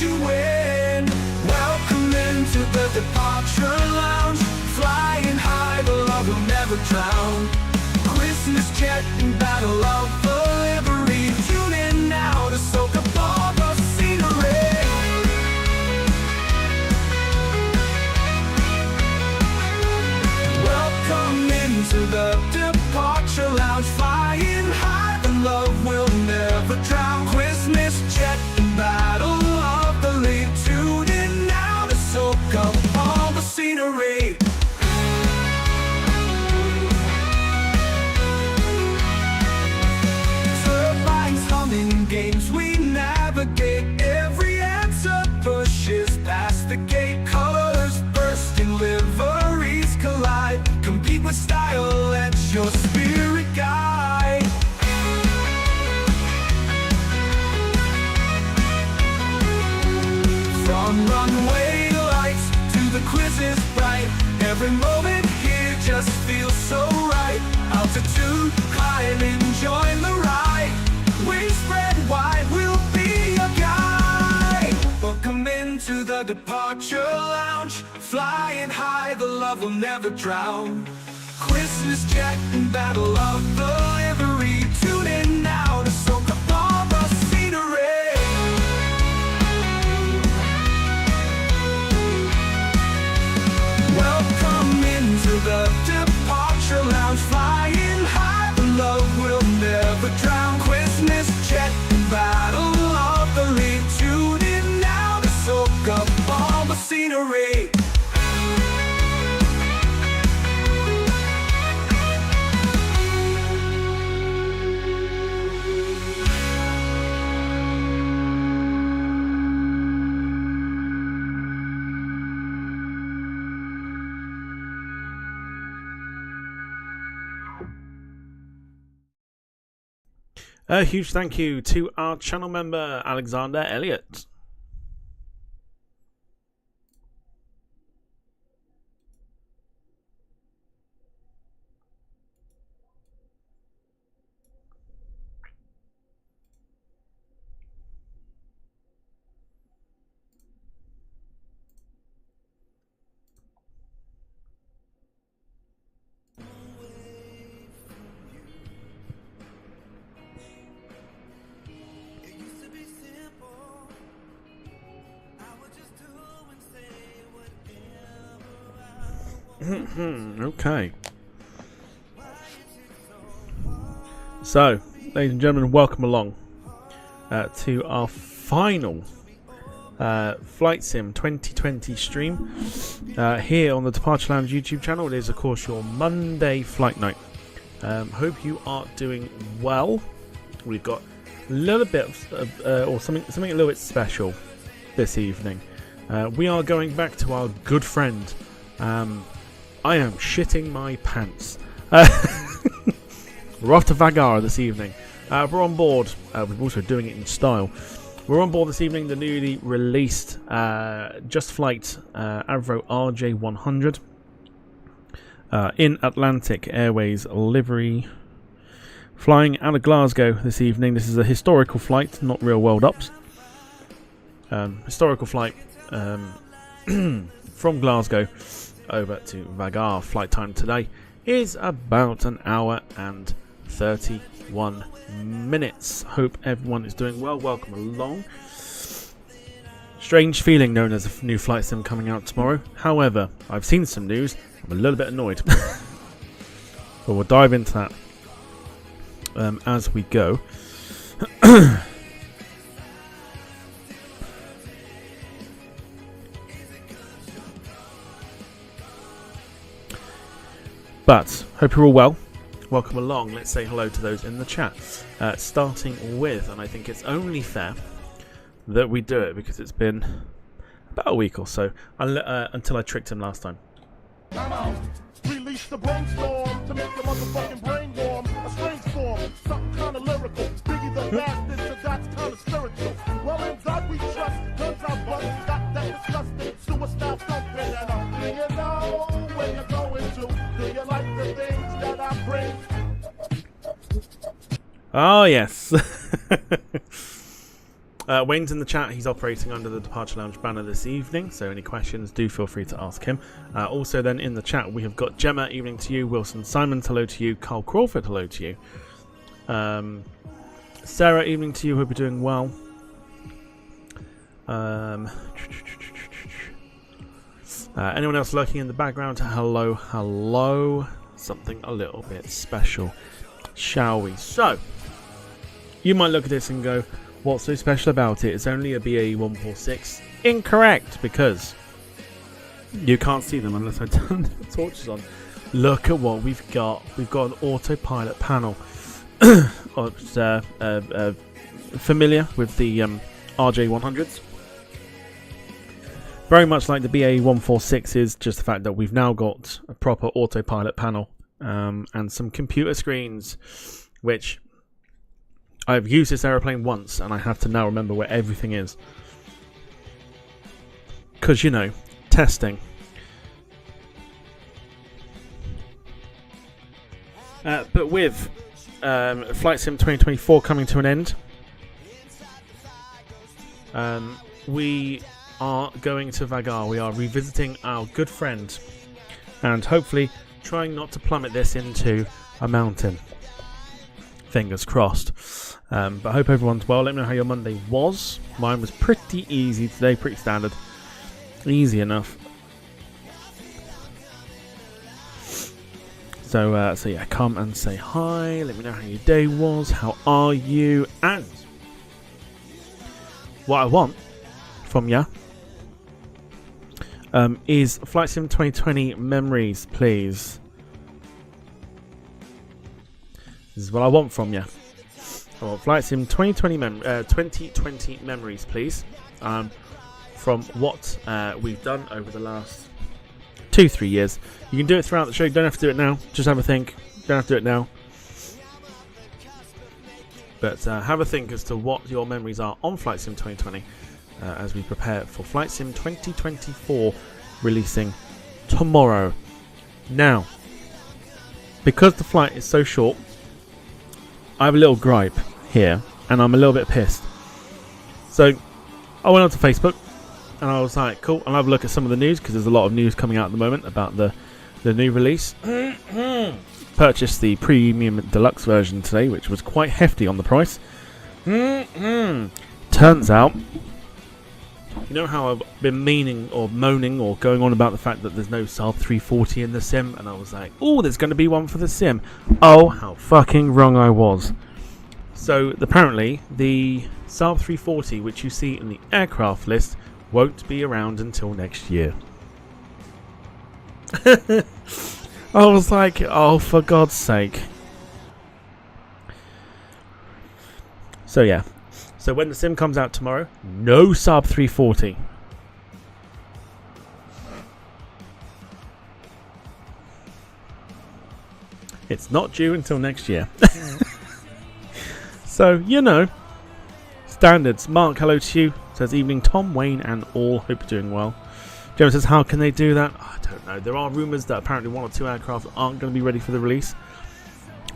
you win. Welcome into the departure lounge. Flying high, the love will never drown. Christmas jet and battle of delivery. Tune in now to soak up all the scenery. Welcome into the departure lounge. Flying high, the love will never drown. Christmas jet and battle of the lead. Tune in now to soak up all the scenery. Turbines humming, games we navigate. Every answer pushes past the gate. Colors bursting, liveries collide. Compete with style, let your spirit guide. From runway lights to the quizzes bright, every moment here just feels so right. Altitude climbing, join the ride. Wings spread wide, we'll be your guide. Welcome into the departure lounge. Flying high, the love will never drown. Christmas jet and battle of delivery. Tune in now to soak up all the scenery. Welcome into the departure lounge. Flying high, the love will never drown. Christmas jet and battle of the lead. Tune in now to soak up all the scenery. A huge thank you to our channel member, Alexander Elliott. Okay. So, ladies and gentlemen, welcome along to our final Flight Sim 2020 stream here on the Departure Lounge YouTube channel. It is, of course, your Monday flight night. Hope you are doing well. We've got a little bit of, or something a little bit special this evening. We are going back to our good friend. I am shitting my pants. We're off to Vagar this evening. We're on board. We're also doing it in style. We're on board this evening the newly released Just Flight Avro RJ100 in Atlantic Airways livery. Flying out of Glasgow this evening. This is a historical flight, not real world ups. Historical flight from Glasgow over to Vagar. Flight time today is about an hour and 31 minutes. Hope everyone is doing well. Welcome along. Strange feeling known as a new flight sim coming out tomorrow. However, I've seen some news. I'm a little bit annoyed. But we'll dive into that as we go. But hope you're all well. Welcome along. Let's say hello to those in the chat. Starting with, and I think it's only fair that we do it because it's been about a week or so until I tricked him last time. Come on, release the brainstorm to make your motherfucking brain warm. A strange form, something kind of lyrical. Biggie the bastard, so that's kind of spiritual. Well, in God we trust, guns are bust, got that disgusting suicide thumping. And do you know where you're going to? Do you like the things that I bring? Oh, yes. Wayne's in the chat. He's operating under the Departure Lounge banner this evening, so any questions, do feel free to ask him. Also then in the chat we have got Gemma, evening to you. Wilson Simons, hello to you. Carl Crawford, hello to you. Sarah, evening to you. Hope you're doing well. Anyone else lurking in the background? Hello, hello. Something a little bit special, shall we? So, you might look at this and go, what's so special about it? It's only a BAE 146. Incorrect, because you can't see them unless I turn the torches on. Look at what we've got. We've got an autopilot panel. Familiar with the RJ100s. Very much like the BAE 146s, just the fact that we've now got a proper autopilot panel and some computer screens, which I've used this aeroplane once and I have to now remember where everything is. Because, you know, testing. But with Flight Sim 2024 coming to an end, we are going to Vagar. We are revisiting our good friend and hopefully trying not to plummet this into a mountain. Fingers crossed. But I hope everyone's well. Let me know how your Monday was. Mine was pretty easy today, pretty standard. Easy enough. So yeah, come and say hi. Let me know how your day was. How are you? And what I want from ya is Flight Sim 2020 memories, please. This is what I want from you. I want Flight Sim 2020 memories, please. From what we've done over the last 2-3 years. You can do it throughout the show. You don't have to do it now. Just have a think. Don't have to do it now. But have a think as to what your memories are on Flight Sim 2020 as we prepare for Flight Sim 2024 releasing tomorrow. Now, because the flight is so short, I have a little gripe here, and I'm a little bit pissed. So, I went onto Facebook, and I was like, cool, I'll have a look at some of the news, because there's a lot of news coming out at the moment about the new release. Purchased the premium deluxe version today, which was quite hefty on the price. Turns out, you know how I've been moaning or going on about the fact that there's no Saab 340 in the sim, and I was like, oh, there's going to be one for the sim. Oh, how fucking wrong I was. So apparently the Saab 340, which you see in the aircraft list, won't be around until next year. I was like, oh, for God's sake. So yeah. So when the sim comes out tomorrow, no Saab 340. It's not due until next year. So, you know, standards. Mark, hello to you. Says evening, Tom, Wayne, and all. Hope you're doing well. Joe says, how can they do that? I don't know. There are rumours that apparently 1 or 2 aircraft aren't going to be ready for the release.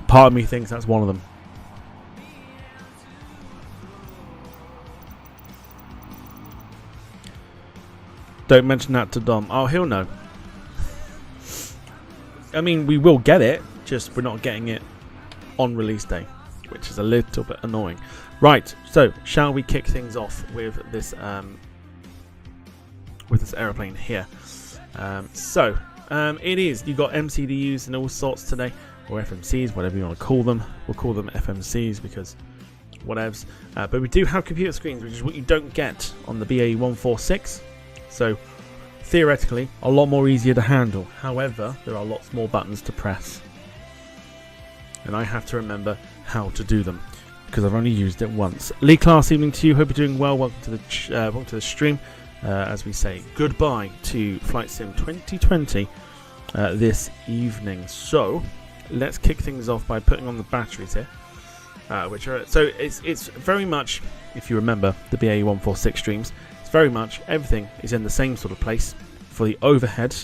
Part of me thinks that's one of them. Don't mention that to Dom. Oh, he'll know. I mean, we will get it, just we're not getting it on release day, which is a little bit annoying. Right, so shall we kick things off with this aeroplane here? It is. You got MCDUs and all sorts today, or FMCs, whatever you want to call them. We'll call them FMCs because whatevs. But we do have computer screens, which is what you don't get on the BAE 146. So, theoretically, a lot more easier to handle. However, there are lots more buttons to press. And I have to remember how to do them, because I've only used it once. Lee Class, evening to you. Hope you're doing well. Welcome to the stream. As we say goodbye to Flight Sim 2020 this evening. So, let's kick things off by putting on the batteries here. It's very much, if you remember the BAE 146 streams, it's very much everything is in the same sort of place for the overhead.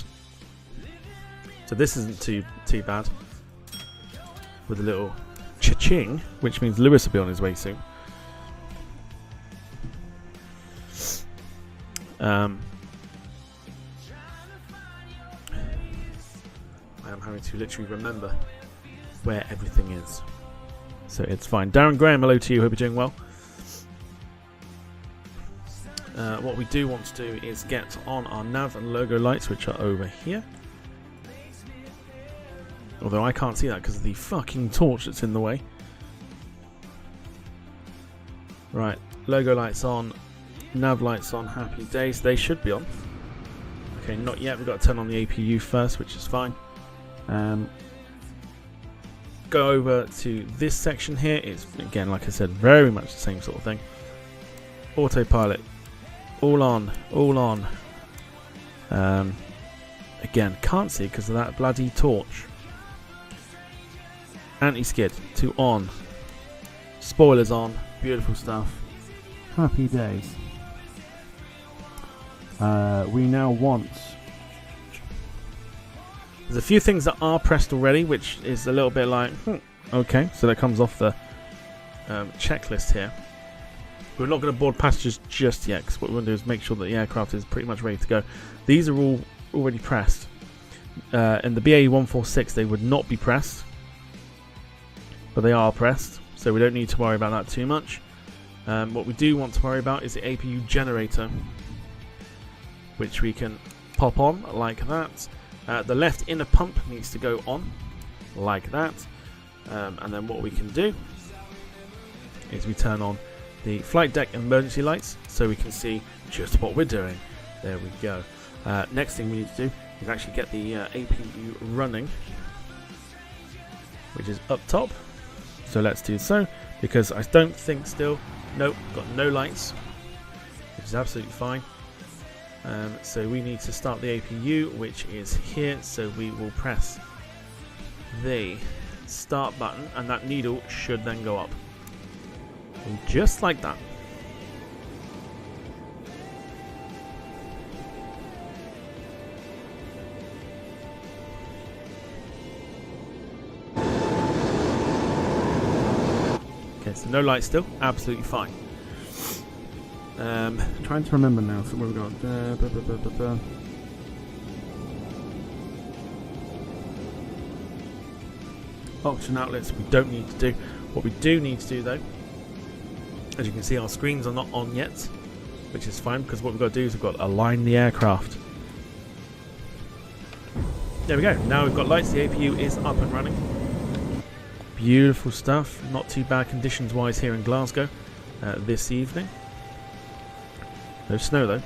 So this isn't too bad. With a little cha-ching, which means Lewis will be on his way soon. I am having to literally remember where everything is. So it's fine. Darren Graham, hello to you. Hope you're doing well. What we do want to do is get on our nav and logo lights, which are over here. Although I can't see that because of the fucking torch that's in the way. Right, logo lights on, nav lights on, happy days. They should be on. Okay, not yet. We've got to turn on the APU first, which is fine. Go over to this section here. It's, again, like I said, very much the same sort of thing. Autopilot. All on, all on. Again, can't see because of that bloody torch. Anti-skid to on. Spoilers on. Beautiful stuff. Happy days. We now want... There's a few things that are pressed already, which is a little bit like, okay, so that comes off the checklist here. We're not going to board passengers just yet, because what we want to do is make sure that the aircraft is pretty much ready to go. These are all already pressed. In the BAE 146, they would not be pressed, but they are pressed, so we don't need to worry about that too much. What we do want to worry about is the APU generator, which we can pop on like that. The left inner pump needs to go on like that, and then what we can do is we turn on the flight deck emergency lights so we can see just what we're doing. There we go. Next thing we need to do is actually get the APU running, which is up top. So let's do so, because I don't think still, nope, got no lights, which is absolutely fine. So we need to start the APU, which is here, so we will press the start button and that needle should then go up. And just like that. Okay, so no light still, absolutely fine. Trying to remember now, so what we've got. Oxygen outlets we don't need to do. What we do need to do though, as you can see, our screens are not on yet, which is fine because what we've got to do is we've got to align the aircraft. There we go. Now we've got lights. The APU is up and running. Beautiful stuff. Not too bad conditions wise here in Glasgow this evening. No snow though.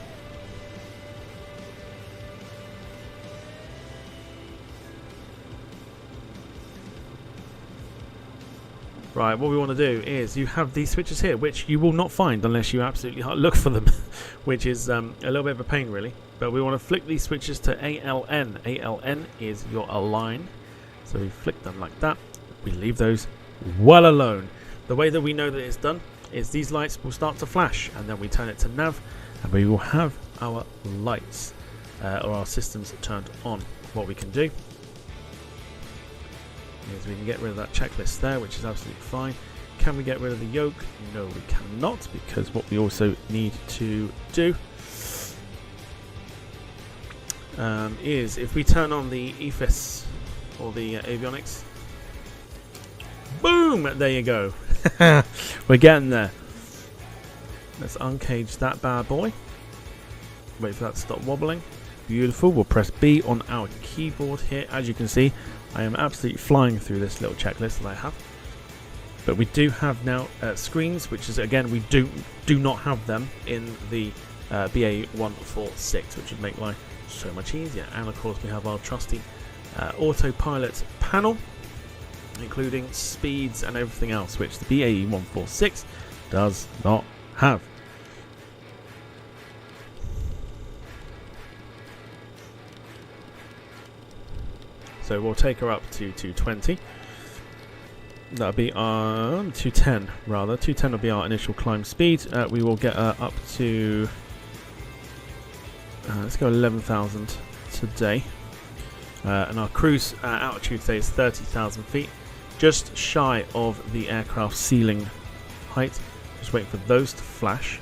Right, what we want to do is you have these switches here, which you will not find unless you absolutely look for them, which is a little bit of a pain really. But we want to flick these switches to ALN. ALN is your align. So we flick them like that. We leave those well alone. The way that we know that it's done is these lights will start to flash, and then we turn it to nav, and we will have our lights or our systems turned on. What we can do is we can get rid of that checklist there, which is absolutely fine. Can we get rid of the yoke? No, we cannot, because what we also need to do is if we turn on the EFIS or the avionics, boom, there you go. We're getting there. Let's uncage that bad boy. Wait for that to stop wobbling. Beautiful. We'll press B on our keyboard here. As you can see, I am absolutely flying through this little checklist that I have. But we do have now screens, which is, again, we do not have them in the BAE 146, which would make life so much easier. And of course we have our trusty autopilot panel, including speeds and everything else, which the BAE 146 does not have. So we'll take her up to 220. That'll be our 210 rather. 210 will be our initial climb speed. We will get her up to let's go 11,000 today. And our cruise altitude today is 30,000 feet, just shy of the aircraft ceiling height. Just wait for those to flash.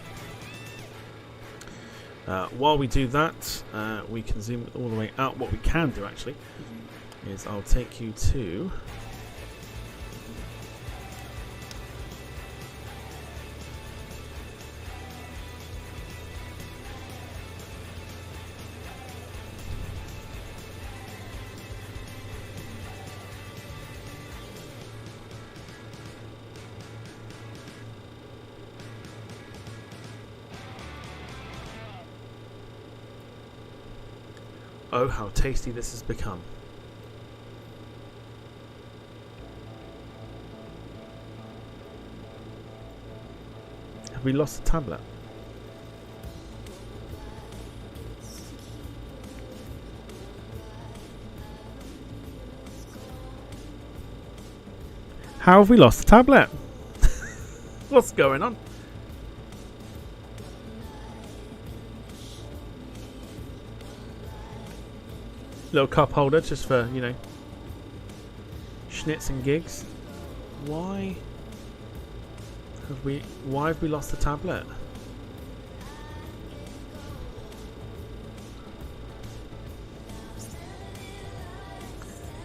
While we do that, we can zoom all the way out. What we can do actually is I'll take you to oh, how tasty this has become. Have we lost the tablet? How have we lost the tablet? What's going on? Little cup holder just for, you know, schnitz and gigs. Why have we lost the tablet?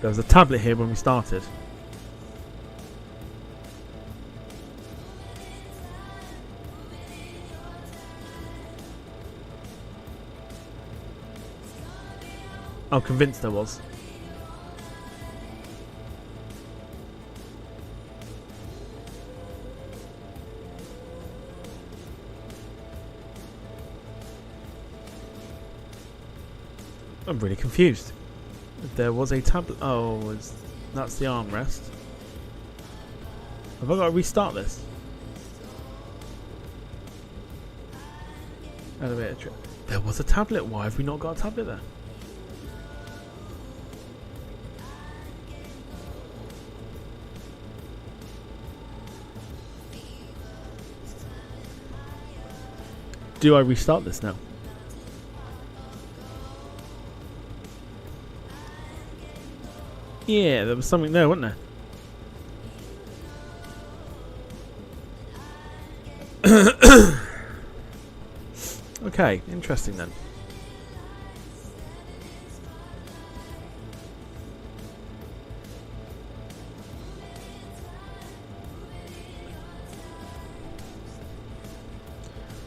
There was a tablet here when we started. I'm convinced there was. I'm really confused. There was a tablet. Oh, that's the armrest. Have I got to restart this? Elevator. There was a tablet. Why have we not got a tablet there? Do I restart this now? Yeah, there was something there, wasn't there? Okay, interesting then.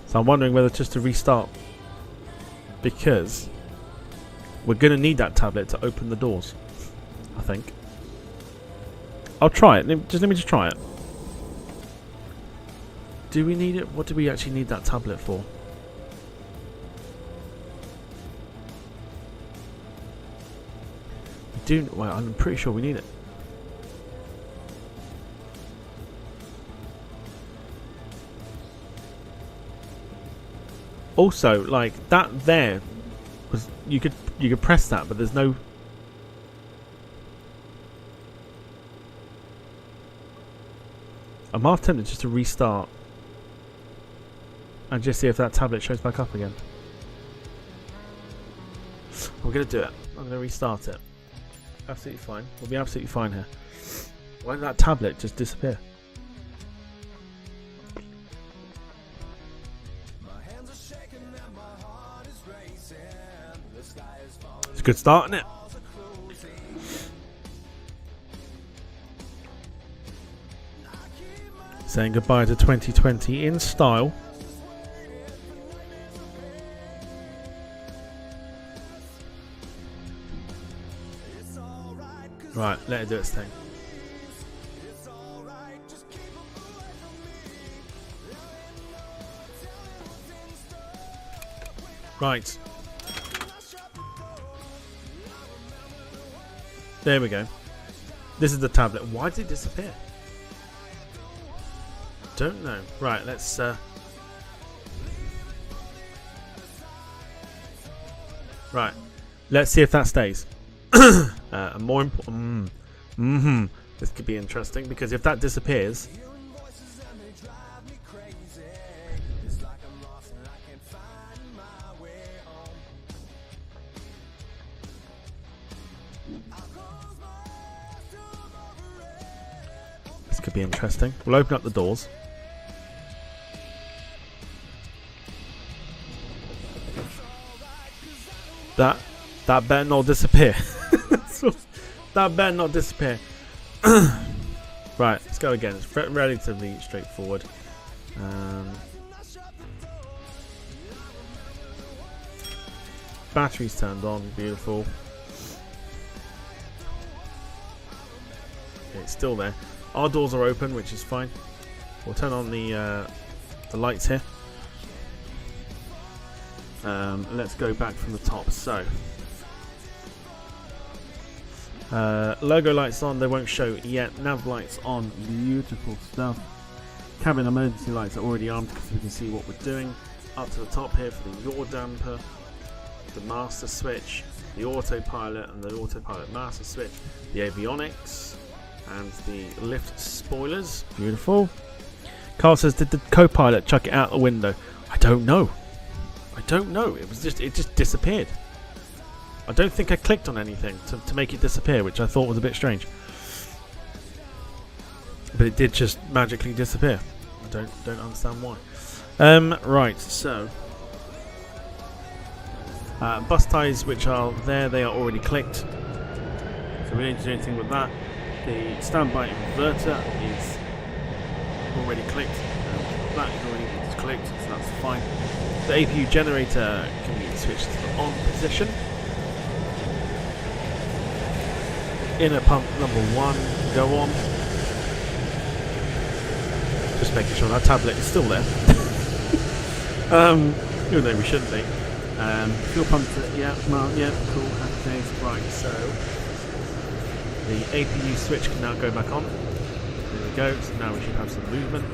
So I'm wondering whether just to restart, because we're going to need that tablet to open the doors, I think. I'll try it. Let me just try it. Do we need it? What do we actually need that tablet for? We do. Well, I'm pretty sure we need it. Also, like that there was you could press that, but there's no. I'm half tempted just to restart and just see if that tablet shows back up again. I'm gonna do it. I'm gonna restart it. Absolutely fine. We'll be absolutely fine here. Why did that tablet just disappear? It's a good start, isn't it? Saying goodbye to 2020 in style. Right, let it do its thing. Right. There we go. This is the tablet. Why did it disappear? Don't know. Right, let's right. Let's see if that stays. More important. This could be interesting because if that disappears, this could be interesting. We'll open up the doors. That better not disappear. That better not disappear. Right, let's go again. It's relatively straightforward. Battery's turned on, beautiful. Okay, it's still there. Our doors are open, which is fine. We'll turn on the lights here. Let's go back from the top. So, logo lights on, they won't show yet. Nav lights on, beautiful stuff. Cabin emergency lights are already on because we can see what we're doing. Up to the top here for the yaw damper, the master switch, the autopilot and the autopilot master switch, the avionics, and the lift spoilers. Beautiful. Carl says, did the co-pilot chuck it out the window? I don't know. It just disappeared. I don't think I clicked on anything to make it disappear, which I thought was a bit strange. But it did just magically disappear. I don't understand why. Right, so bus ties which are there, they are already clicked. So we don't need to do anything with that. The standby inverter is already clicked. That is already clicked, so that's fine. The APU generator can be switched to the on position. Inner pump number 1 go on. Just making sure that tablet is still there. Even though we shouldn't be. Fuel pump, yeah, cool, happy days. Right, so the APU switch can now go back on. There we go, so now we should have some movement.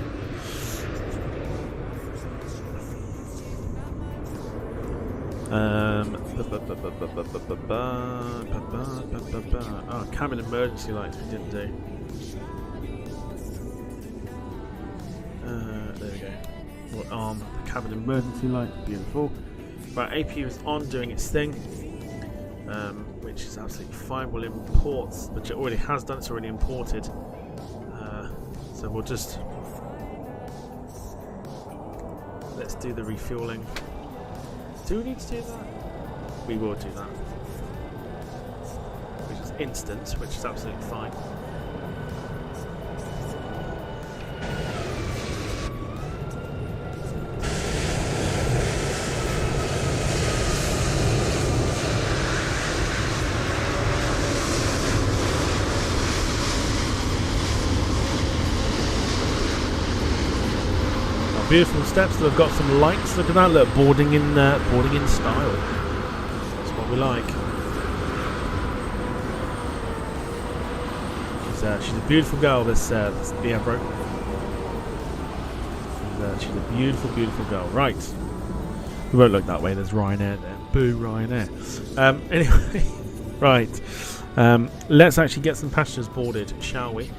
Oh, cabin emergency lights we didn't do. There we go. What arm? Cabin emergency light, beautiful. Right, APU is on, doing its thing, which is absolutely fine. We'll import, which it already has done. It's already imported. So we'll just let's do the refueling. Do we need to do that? We will do that. Which is instant, which is absolutely fine. Beautiful steps that have got some lights. Look at that! Look, boarding in style. That's what we like. She's a beautiful girl. This the Avro. She's a beautiful, beautiful girl. Right. We won't look that way. There's Ryanair there. Boo, Ryanair. Anyway, right. Let's actually get some passengers boarded, shall we?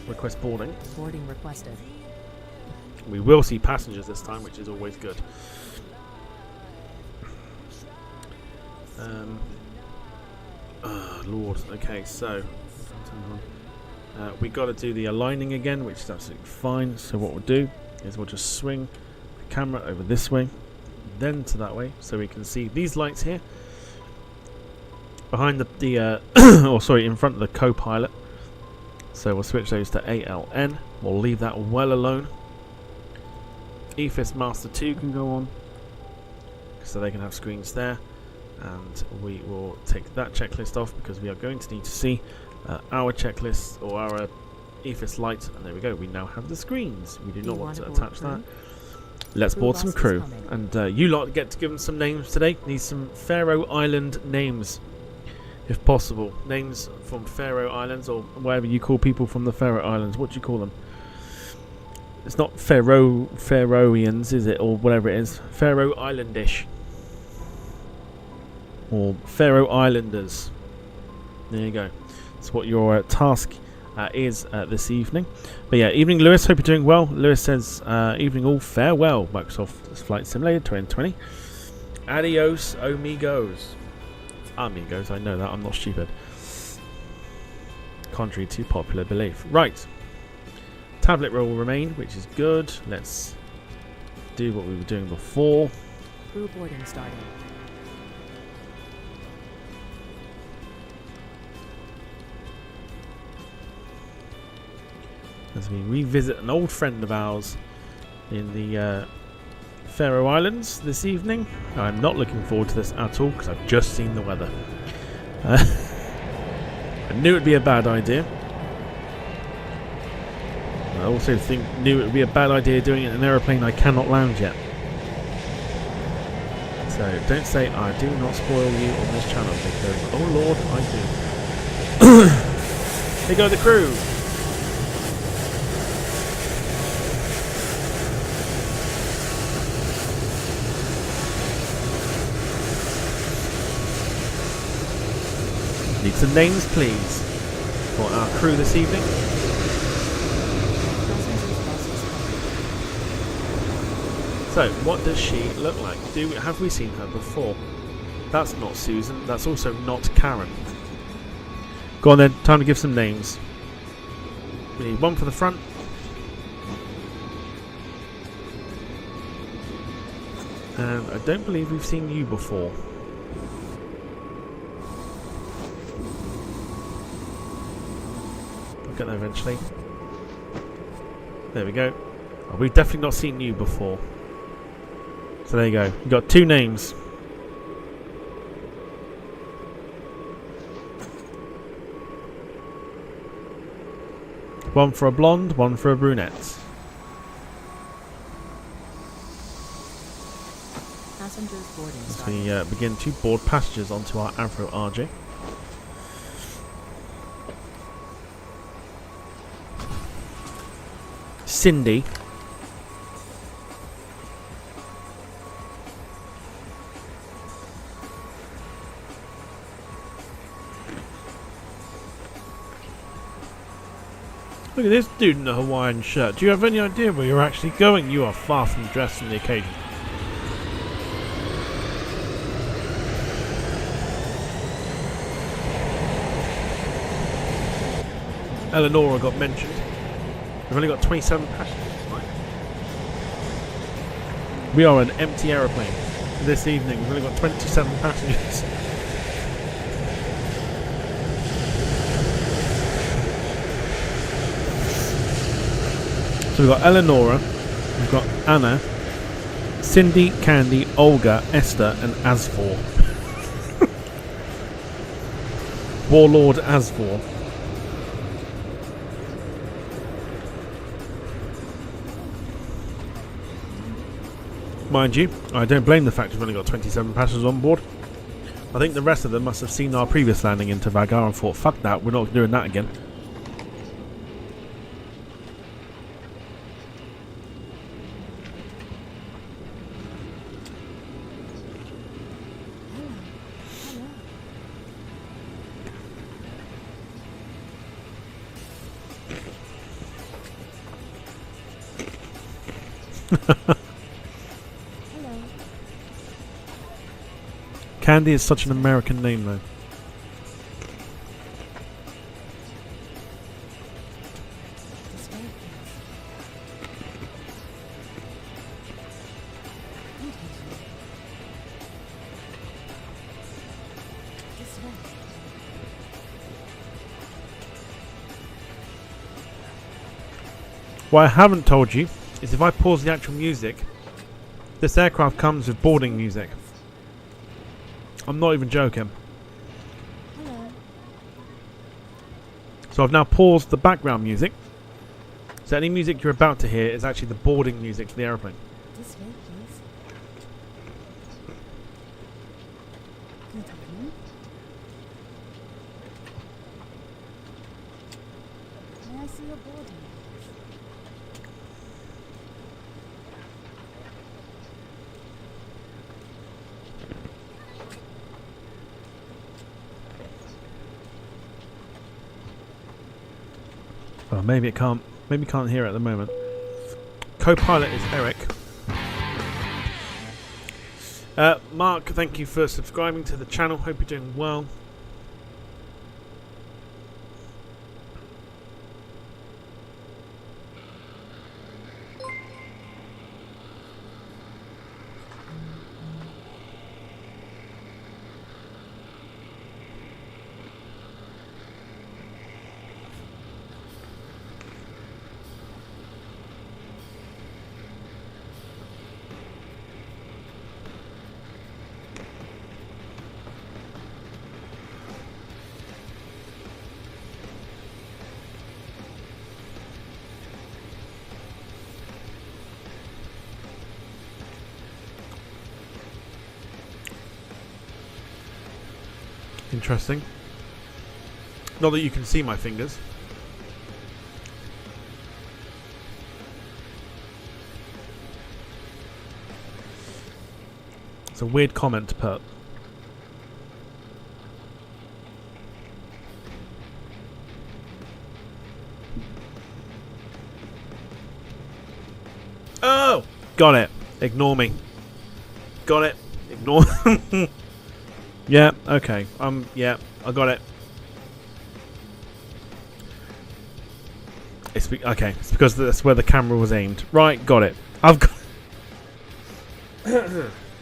Request boarding. Boarding requested. We will see passengers this time, which is always good. Lord. Okay, so we got to do the aligning again, which is absolutely fine. So what we'll do is we'll just swing the camera over this way, then to that way, so we can see these lights here behind the or sorry, in front of the co-pilot. So we'll switch those to ALN. We'll leave that well alone. EFIS Master 2 can go on, so they can have screens there. And we will take that checklist off because we are going to need to see our checklist or our EFIS light. And there we go. We now have the screens. We do not want to attach that. Let's board some crew. And you lot get to give them some names today. Need some Faroe Island names, if possible. Names from Faroe Islands or whatever you call people from the Faroe Islands. What do you call them? It's not Faroeans, is it? Or whatever it is. Faroe Islandish. Or Faroe Islanders. There you go. That's what your task is this evening. But yeah, evening Lewis, hope you're doing well. Lewis says, evening all, farewell, Microsoft Flight Simulator 2020. Adios, amigos. Amigos, I know that, I'm not stupid. Contrary to popular belief. Right. Tablet roll will remain, which is good. Let's do what we were doing before. Crew boarding started. As we revisit an old friend of ours in the Faroe Islands this evening. I'm not looking forward to this at all because I've just seen the weather. I knew it'd be a bad idea. I also knew it would be a bad idea doing it in an aeroplane I cannot land yet. So don't say I do not spoil you on this channel because, oh lord, I do. Here go the crew. Need some names, please, for our crew this evening. So, what does she look like? Have we seen her before? That's not Susan. That's also not Karen. Go on then. Time to give some names. We need one for the front. And I don't believe we've seen you before. Get there eventually. There we go. Oh, we've definitely not seen you before. So there you go. You've got two names. One for a blonde, one for a brunette. Passengers boarding As started. we begin to board passengers onto our Avro RJ. Cindy. Look at this dude in a Hawaiian shirt. Do you have any idea where you're actually going? You are far from dressed for the occasion. Eleonora got mentioned. We've only got 27 passengers tonight. We are an empty aeroplane this evening. We've only got 27 passengers. So we've got Eleonora, we've got Anna, Cindy, Candy, Olga, Esther, and Asvor. Warlord Asvor. Mind you, I don't blame the fact we've only got 27 passengers on board. I think the rest of them must have seen our previous landing into Vagar and thought, fuck that, we're not doing that again. Candy is such an American name though. What I haven't told you is if I pause the actual music, this aircraft comes with boarding music. I'm not even joking. Hello. So I've now paused the background music. So any music you're about to hear is actually the boarding music for the aeroplane. This way, please. Good evening. May I see your boarding? Well, maybe it can't. Maybe can't hear it at the moment. Co-pilot is Eric. Mark, thank you for subscribing to the channel. Hope you're doing well. interesting. Not that you can see my fingers. It's a weird comment to put. Oh! Got it. Ignore me. Got it. Ignore. Yeah, okay. Yeah, I got it. Okay, it's because that's where the camera was aimed. Right, got it. I've got.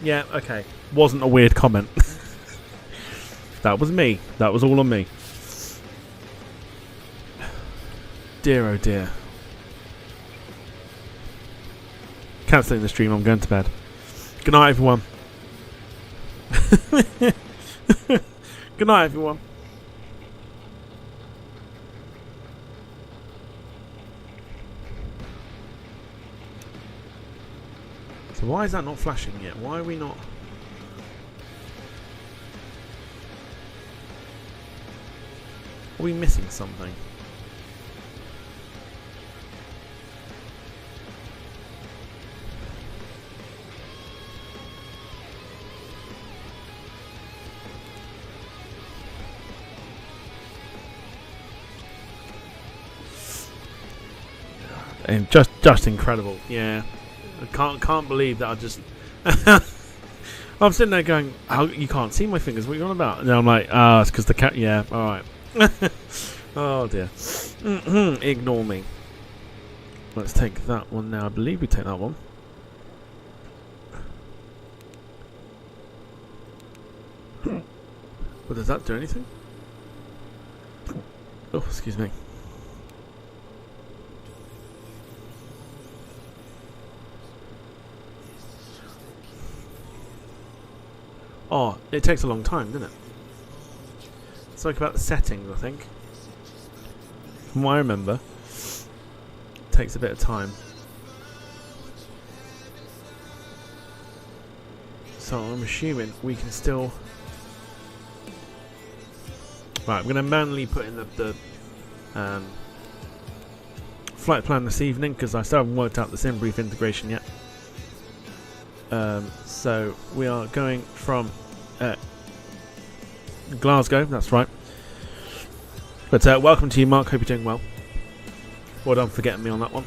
Yeah, okay. Wasn't a weird comment. That was me. That was all on me. Dear oh dear. Cancelling the stream, I'm going to bed. Good night, everyone. Good night, everyone. So why is that not flashing yet? Why are we not... Are we missing something? And just incredible, yeah. I can't believe that I just. I'm sitting there going, "How you can't see my fingers? What are you on about?" And I'm like, "Ah, it's because the cat." Yeah, all right. Oh dear. Ignore me. Let's take that one now. I believe we take that one. But does that do anything? Oh, excuse me. Oh, it takes a long time, doesn't it? It's like about the settings, I think. From what I remember, it takes a bit of time. So I'm assuming we can still... Right, I'm going to manually put in the flight plan this evening, because I still haven't worked out the SimBrief integration yet. So we are going from Glasgow, that's right. But welcome to you, Mark. Hope you're doing well. Well done for getting me on that one.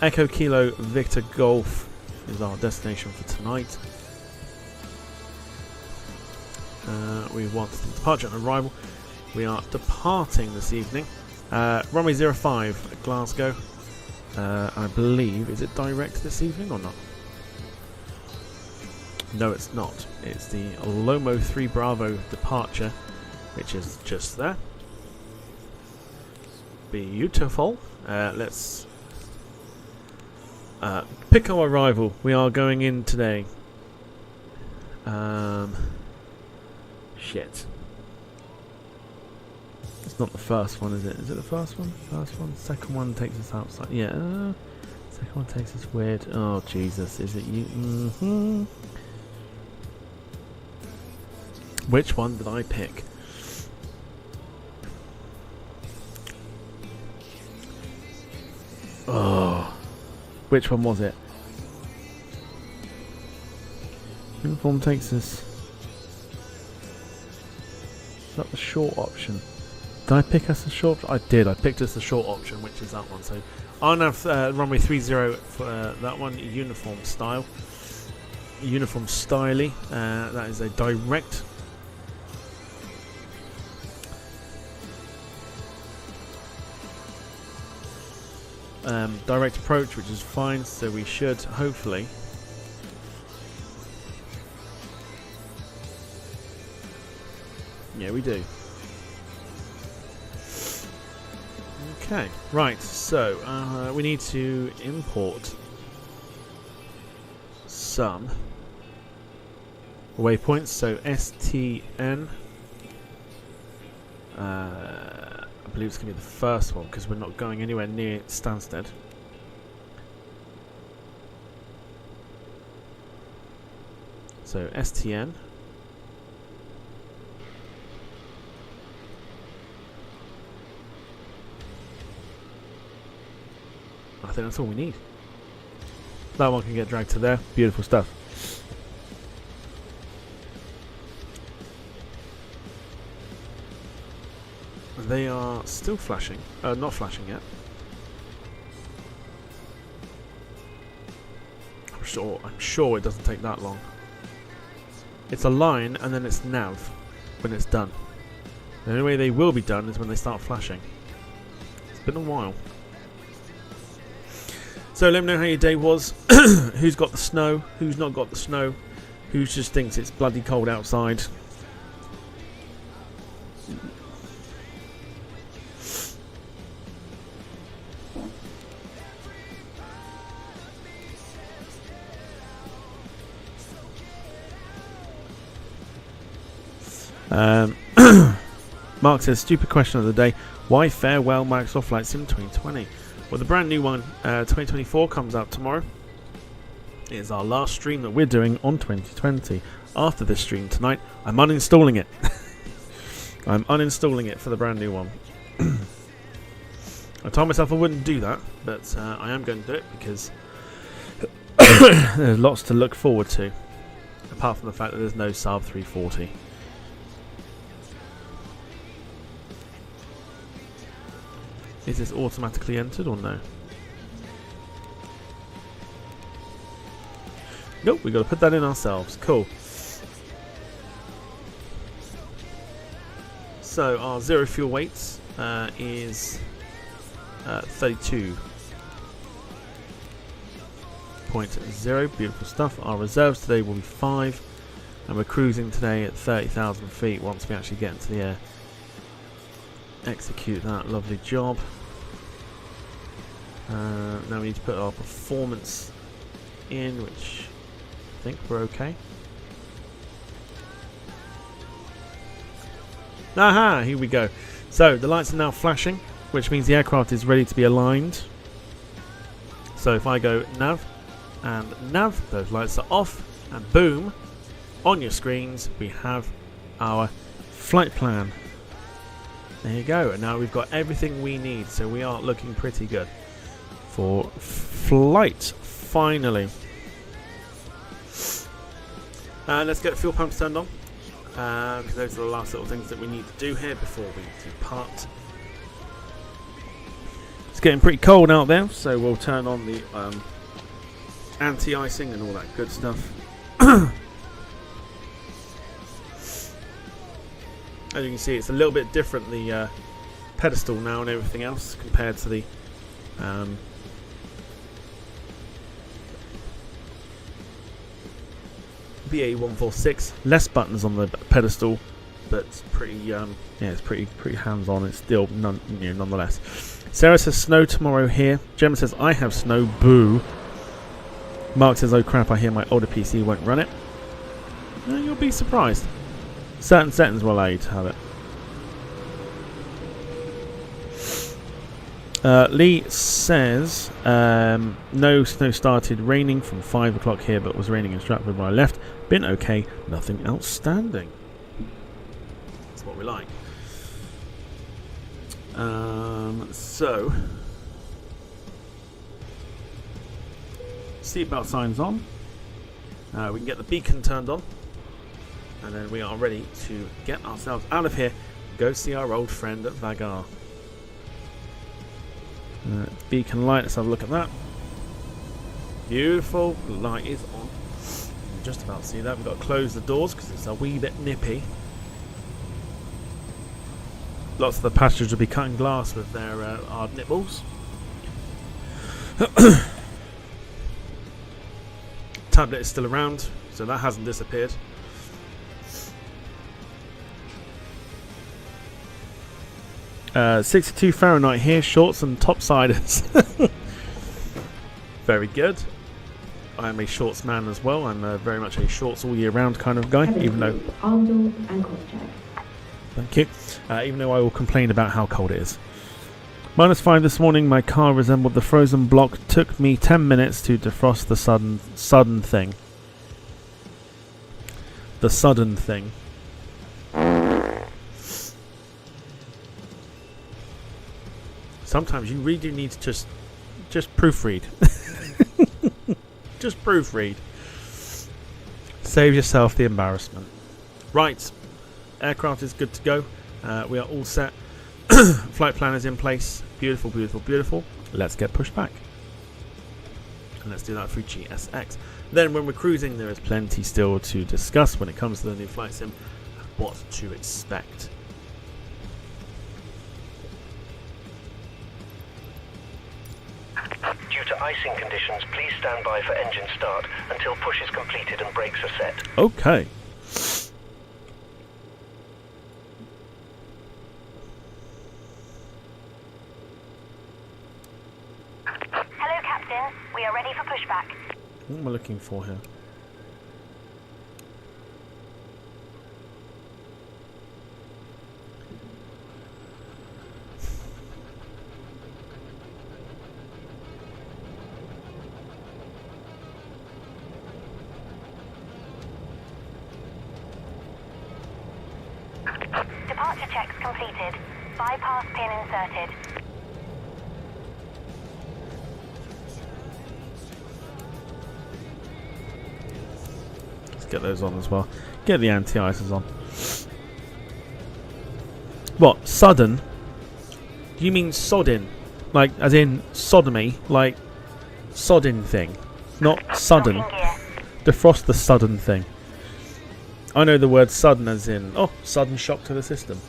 Echo Kilo Victor Golf is our destination for tonight. We want the departure and arrival. We are departing this evening. Runway 05 Glasgow. I believe, is it direct this evening or not? No, it's not. It's the Lomo 3 Bravo departure, which is just there. Beautiful. Let's pick our arrival. We are going in today. Shit. It's not the first one, is it? Is it the first one? First one. Second one takes us outside. Yeah. Second one takes us weird. Oh Jesus! Is it you? Mm-hmm. Which one did I pick? Oh, which one was it? Uniform takes us. Is that the short option? Did I pick us a short? I did. I picked us the short option, which is that one. So I'll have runway 30 for that one. Uniform style. Uniform styly. That is a direct. Direct approach, which is fine, so we should hopefully we do. Okay, right, so we need to import some waypoints, so STN I believe it's going to be the first one because we're not going anywhere near Stansted. So STN. I think that's all we need. That one can get dragged to there. Beautiful stuff. They are still flashing. Not flashing yet. I'm sure it doesn't take that long. It's a line and then it's nav when it's done. The only way they will be done is when they start flashing. It's been a while. So let me know how your day was. Who's got the snow? Who's not got the snow? Who just thinks it's bloody cold outside? Mark says, stupid question of the day. Why farewell Microsoft Flight Sim 2020? Well, the brand new one, 2024, comes out tomorrow. It is our last stream that we're doing on 2020. After this stream tonight, I'm uninstalling it. I'm uninstalling it for the brand new one. I told myself I wouldn't do that, but I am going to do it because there's lots to look forward to. Apart from the fact that there's no Saab 340. Is this automatically entered or no? Nope, we've got to put that in ourselves. Cool. So our zero fuel weights is 32.0. Beautiful stuff. Our reserves today will be 5, and we're cruising today at 30,000 feet once we actually get into the air. Execute that lovely job. Now we need to put our performance in, which I think we're okay. Aha! Here we go. So the lights are now flashing, which means the aircraft is ready to be aligned. So if I go nav and nav, those lights are off, and boom, on your screens we have our flight plan. There you go, and now we've got everything we need, so we are looking pretty good for flight, finally. Let's get the fuel pumps turned on, because those are the last little things that we need to do here before we depart. It's getting pretty cold out there, so we'll turn on the anti-icing and all that good stuff. As you can see, it's a little bit different, the pedestal now and everything else, compared to the BA146. Less buttons on the pedestal, but pretty yeah, it's pretty hands-on. It's still nonetheless. Sarah says snow tomorrow here. Gemma says I have snow. Boo. Mark says, oh crap, I hear my older PC won't run it. You'll be surprised. Certain settings will allow you to have it. Lee says, no snow started raining from 5 o'clock here, but was raining in Stratford when I left. Been okay, nothing outstanding. That's what we like. So, seatbelt signs on. We can get the beacon turned on. And then we are ready to get ourselves out of here and go see our old friend at Vagar. Beacon light, let's have a look at that. Beautiful, the light is on. You can just about see that. We've got to close the doors because it's a wee bit nippy. Lots of the passengers will be cutting glass with their hard nipples. Tablet is still around, so that hasn't disappeared. Uh, 62 Fahrenheit here, shorts and topsiders. Very good. I am a shorts man as well. I'm very much a shorts all year round kind of guy, even though... Thank you. Even though I will complain about how cold it is. -5 this morning, my car resembled the frozen block. Took me 10 minutes to defrost the sudden thing. The sudden thing. Sometimes you really do need to just just proofread. Just proofread. Save yourself the embarrassment. Right, aircraft is good to go. We are all set. Flight plan is in place. Beautiful, beautiful, beautiful. Let's get pushed back. And let's do that through GSX. Then when we're cruising, there is plenty still to discuss when it comes to the new flight sim. What to expect. Due to icing conditions, please stand by for engine start until push is completed and brakes are set. Okay. Hello, Captain. We are ready for pushback. What am I looking for here? Departure checks completed. Bypass pin inserted. Let's get those on as well. Get the anti-ices on. What? Sudden? Do you mean sodding? Like, as in sodomy? Like, sodding thing? Not sudden. Locking gear. Defrost the sudden thing. I know the word sudden as in, oh, sudden shock to the system.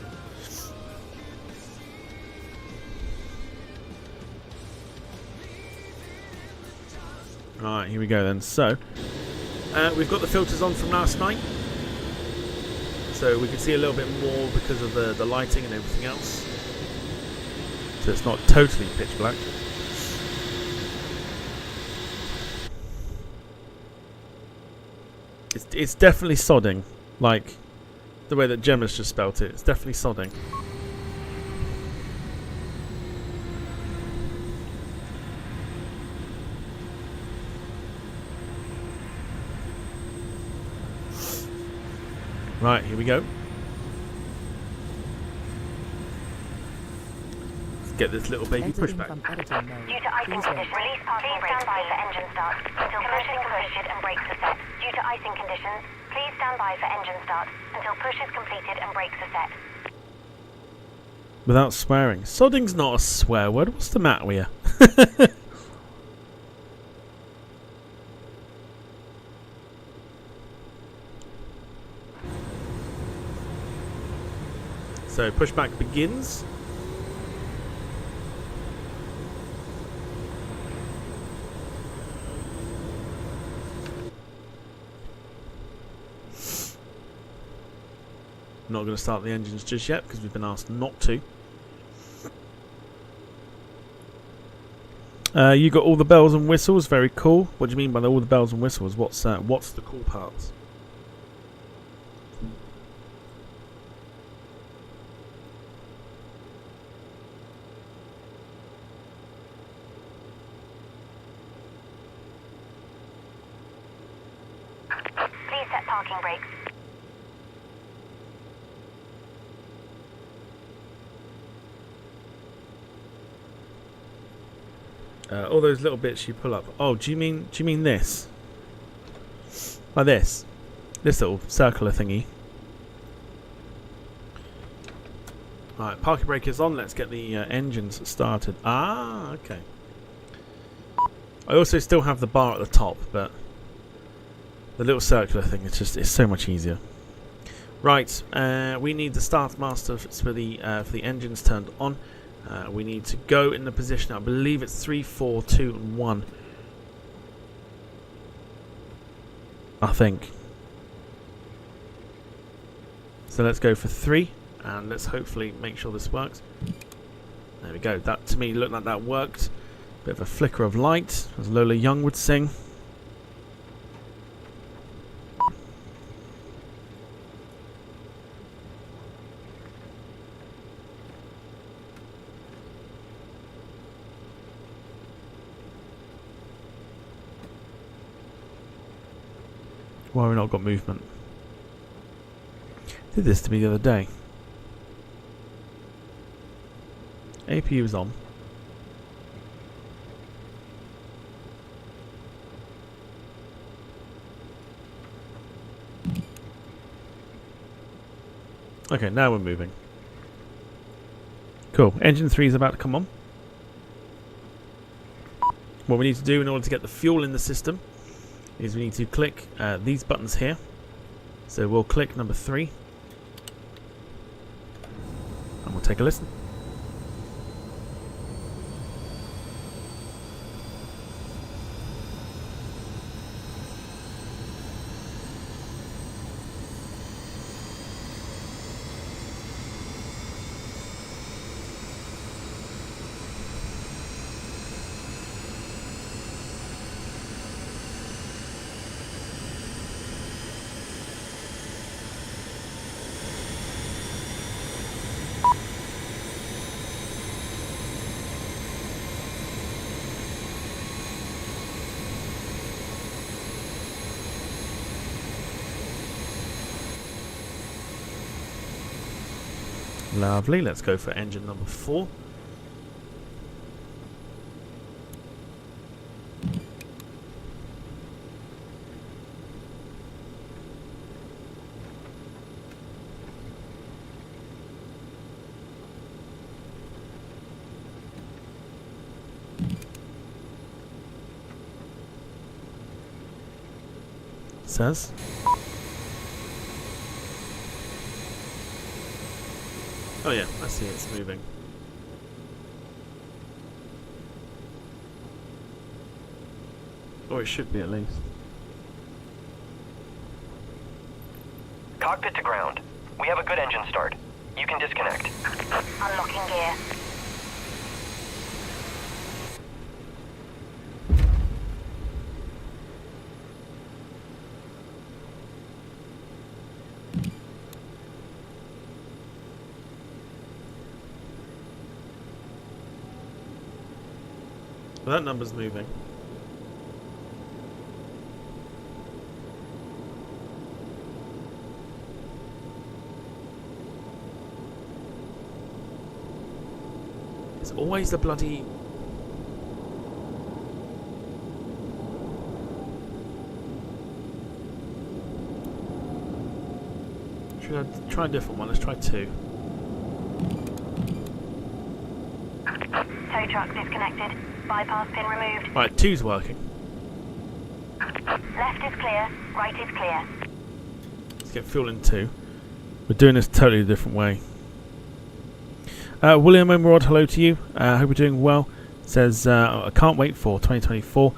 Alright, here we go then. So, we've got the filters on from last night. So we can see a little bit more because of the lighting and everything else. So it's not totally pitch black. It's definitely sodding. Like, the way that Gemma's just spelt it. It's definitely sodding. Right, here we go. Let's get this little baby pushed back. Due to icing conditions, release parking brakes for engine start until push is completed and brakes are set. Due to icing conditions, please stand by for engine start until push is completed and brakes are set. Without swearing. Sodding's not a swear word. What's the matter with you? So pushback begins. Not going to start the engines just yet because we've been asked not to. You got all the bells and whistles. Very cool. What do you mean by all the bells and whistles? What's the cool parts? Please set parking brakes. All those little bits you pull up. Oh, do you mean this? Like this? This little circular thingy. Alright, parking brake is on. Let's get the engines started. Ah, okay. I also still have the bar at the top, but the little circular thing is it's so much easier. Right, we need the start master for the engines turned on. We need to go in the position, I believe it's 3, 4, 2, and 1. I think. So let's go for 3, and let's hopefully make sure this works. There we go. That, to me, looked like that worked. Bit of a flicker of light, as Lola Young would sing. Why have we not got movement? Did this to me the other day. APU is on. Okay, now we're moving. Cool. Engine 3 is about to come on. What we need to do in order to get the fuel in the system is we need to click these buttons here. So we'll click number 3 and we'll take a listen. Lovely, let's go for engine number 4. Says. Oh yeah, I see it's moving. Or it should be at least. Cockpit to ground. We have a good engine start. You can disconnect. Unlocking gear. Well, that number's moving. It's always the bloody... Should I try a different one? Let's try 2. Tow truck disconnected. Bypass pin removed. Right, 2's working. Left is clear. Right is clear. Let's get fuel in 2. We're doing this totally different way. William Emerald, hello to you. I hope you're doing well. Says, I can't wait for 2024.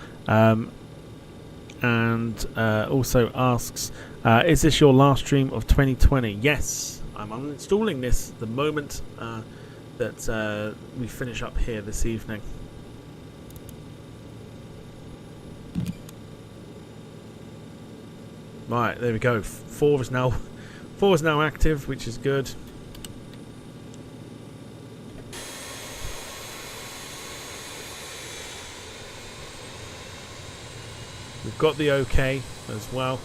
And also asks, is this your last stream of 2020? Yes, I'm uninstalling this the moment that we finish up here this evening. Right, there we go. 4 is now active, which is good. We've got the OK as well.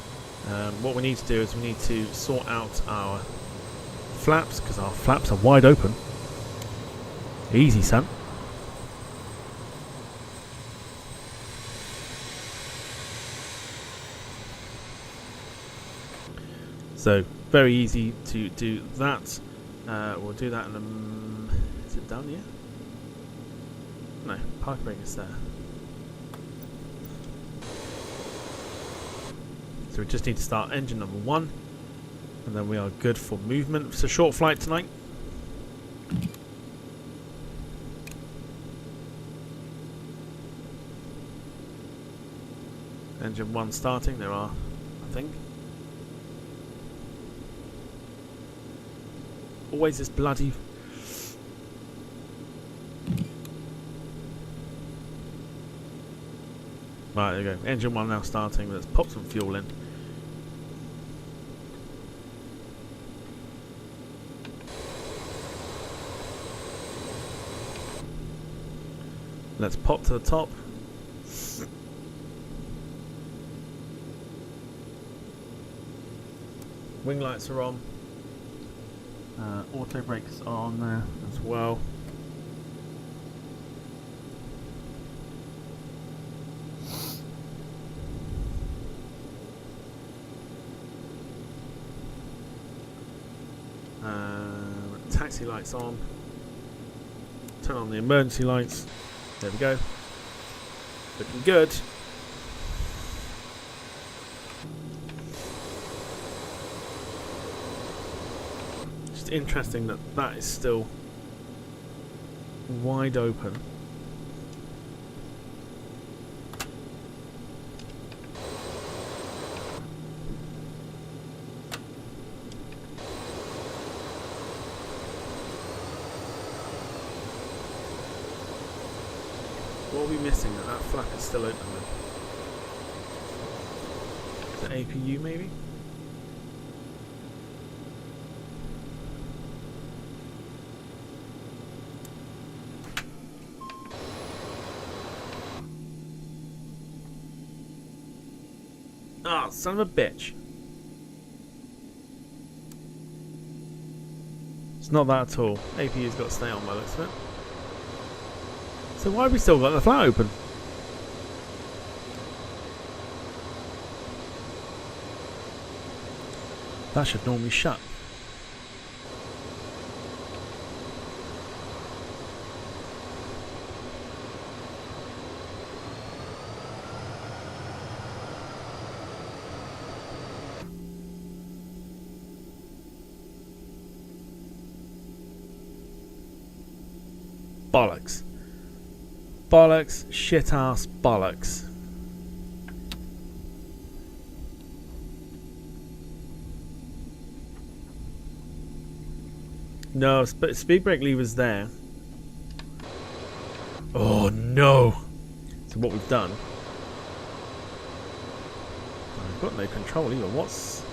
What we need to do is we need to sort out our flaps, because our flaps are wide open. Easy, son. So, very easy to do that. We'll do that in a... Is it done yet? No, park brake is there. So we just need to start engine number 1. And then we are good for movement. It's a short flight tonight. Engine 1 starting, there are, I think. Always this bloody... Right, there you go. Engine 1 now starting. Let's pop some fuel in. Let's pop to the top. Wing lights are on. Auto brakes are on there as well. emergency lights on. Turn on the emergency lights. There we go. Looking good. Just interesting that that is still wide open. What are we missing? That flap is still open then. Is it APU maybe? Ah, son of a bitch. It's not that at all. APU's got to stay on by the looks of it. So why have we still got the flat open? That should normally shut. Bollocks. Bollocks, shit ass bollocks. No, speed brake lever's there. Oh no! So what we've done, I've got no control either. What's...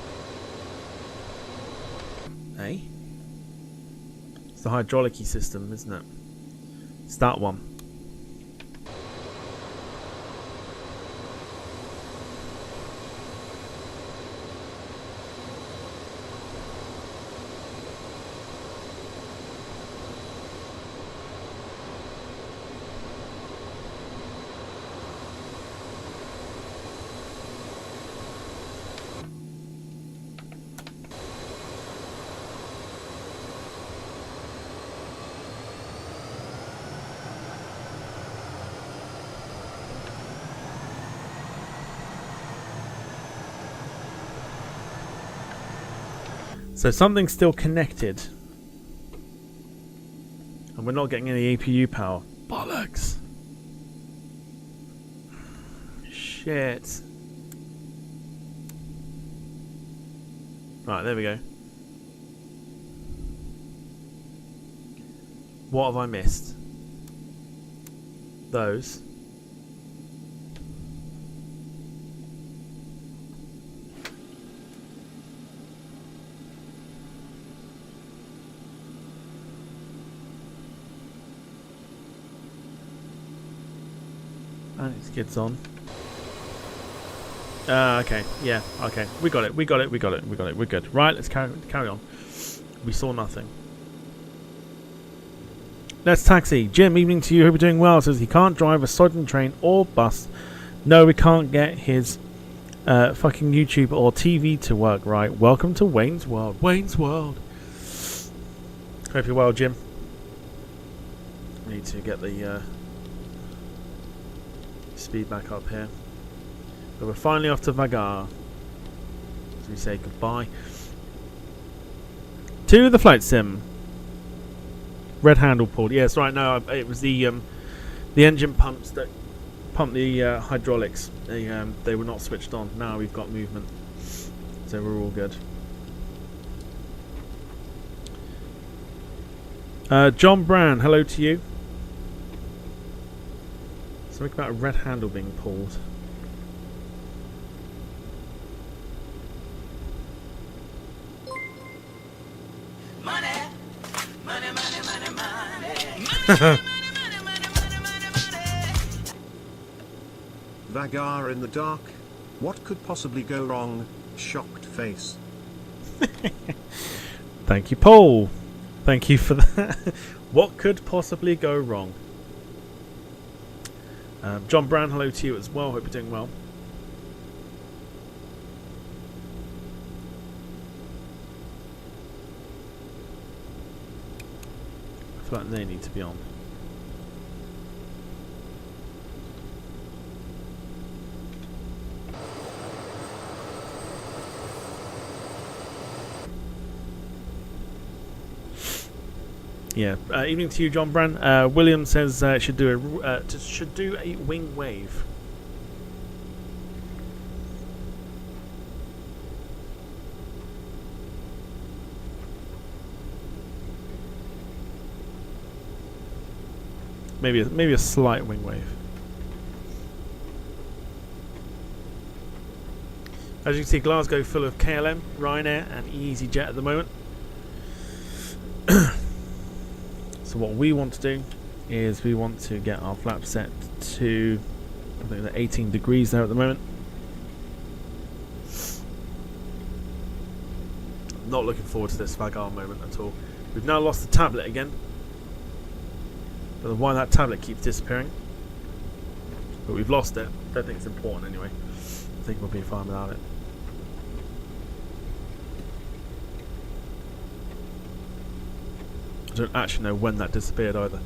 Eh? It's the hydraulic-y system, isn't it? It's that one. So something's still connected. And we're not getting any APU power. Bollocks. Shit. Right, there we go. What have I missed? Those. And it gets on. Okay, yeah, okay. We got it, we got it, we got it, we got it. We're good. Right, let's carry on. We saw nothing. Let's taxi. Jim, evening to you. Hope you're doing well. Says he can't drive a Sodden train or bus. No, we can't get his fucking YouTube or TV to work right. Welcome to Wayne's World. Wayne's World. Hope you're well, Jim. We need to get the speed back up here. But we're finally off to Vagar. So we say goodbye to the flight sim. Red handle pulled. Yes, right now it was the engine pumps that pump the hydraulics. They were not switched on. Now we've got movement, so we're all good. John Brown, hello to you. Something about a red handle being pulled. Money, money, money, money, money. Vagar in the dark. What could possibly go wrong? Shocked face. Thank you, Paul. Thank you for that. What could possibly go wrong? John Brown, hello to you as well. Hope you're doing well. feel like they need to be on. Yeah, evening to you, John Brand. William says should do a wing wave. Maybe a slight wing wave. As you can see, Glasgow full of KLM, Ryanair, and EasyJet at the moment. So what we want to do is we want to get our flap set to, I think they're 18 degrees there at the moment. Not looking forward to this Vagar moment at all. We've now lost the tablet again. Don't know why that tablet keeps disappearing. But we've lost it. Don't think it's important anyway. I think we'll be fine without it. I don't actually know when that disappeared either.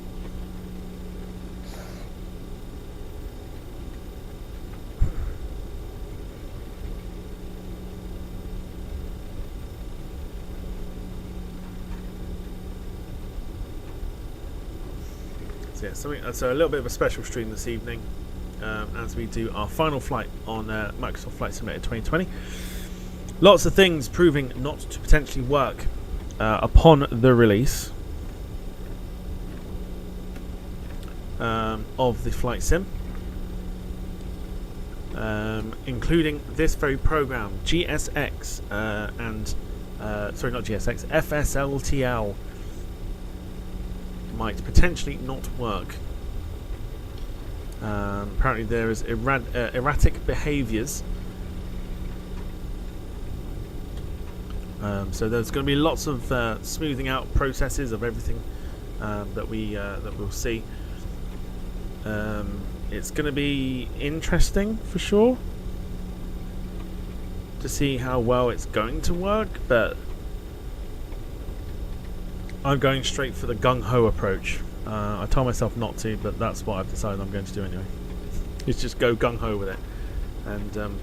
So yeah, so a little bit of a special stream this evening as we do our final flight on Microsoft Flight Simulator 2020. Lots of things proving not to potentially work upon the release of the flight sim, including this very program, GSX and sorry, not GSX, FSLTL might potentially not work. Apparently there is erratic behaviours. So there's going to be lots of smoothing out processes of everything that we'll see. It's going to be interesting for sure to see how well it's going to work, but I'm going straight for the gung-ho approach. I told myself not to, but that's what I've decided I'm going to do anyway. Is just go gung-ho with it, and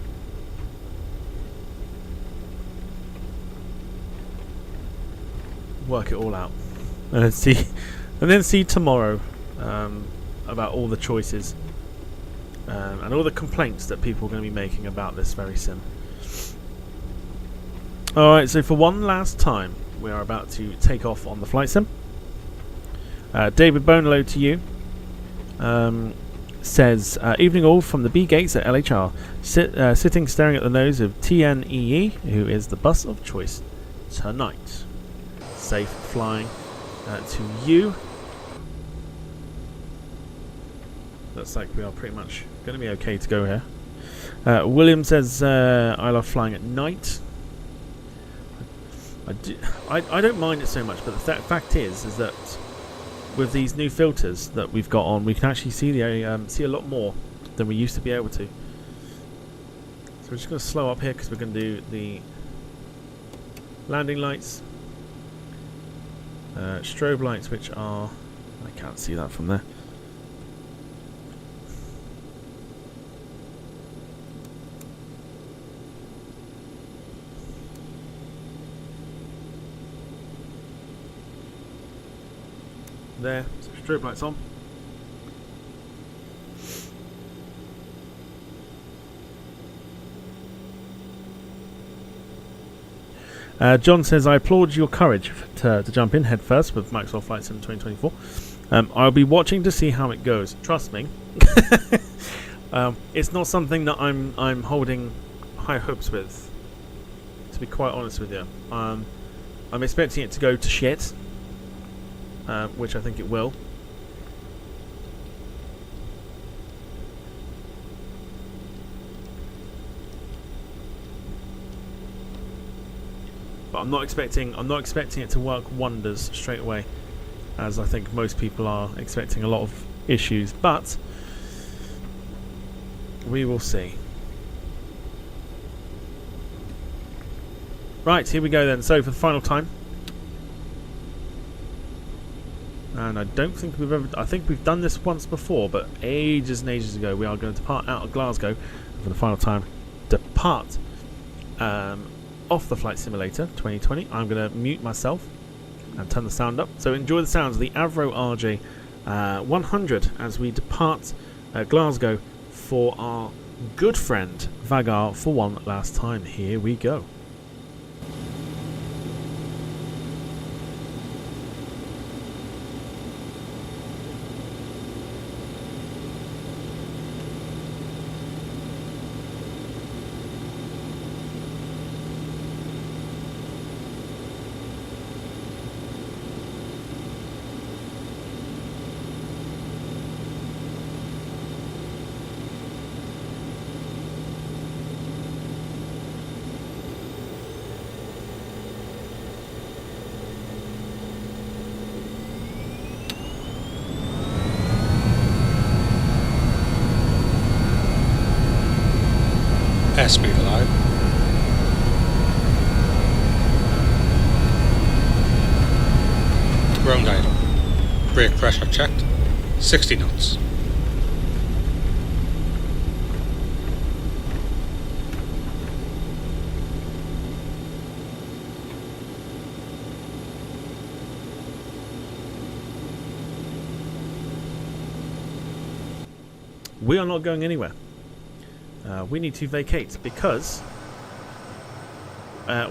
work it all out, and then see tomorrow about all the choices and all the complaints that people are going to be making about this very sim. Alright, so for one last time, we are about to take off on the flight sim. David Bone, hello to you. Says, evening all from the B gates at LHR. Sitting staring at the nose of TNEE, who is the bus of choice tonight. Safe flying to you. Looks like we are pretty much going to be okay to go here. William says, I love flying at night. I don't mind it so much, but the fact is that with these new filters that we've got on, we can actually see see a lot more than we used to be able to. So we're just going to slow up here because we're going to do the landing lights, strobe lights, which are, I can't see that from there. There, so strobe lights on. John says, I applaud your courage to jump in head first with Microsoft Flight Sim 2024. I'll be watching to see how it goes. Trust me. It's not something that I'm holding high hopes with, to be quite honest with you. I'm expecting it to go to shit. Which I think it will. But I'm not expecting it to work wonders straight away, as I think most people are expecting a lot of issues, but we will see. Right, here we go then. So for the final time, And I don't think we've ever... I think we've done this once before, but ages and ages ago. We are going to depart out of Glasgow, and for the final time, depart off the Flight Simulator 2020. I'm going to mute myself and turn the sound up. So enjoy the sounds of the Avro RJ100 as we depart Glasgow for our good friend Vagar for one last time. Here we go. Airspeed allowed. Ground idle. Brake pressure checked. 60 knots. We are not going anywhere. We need to vacate because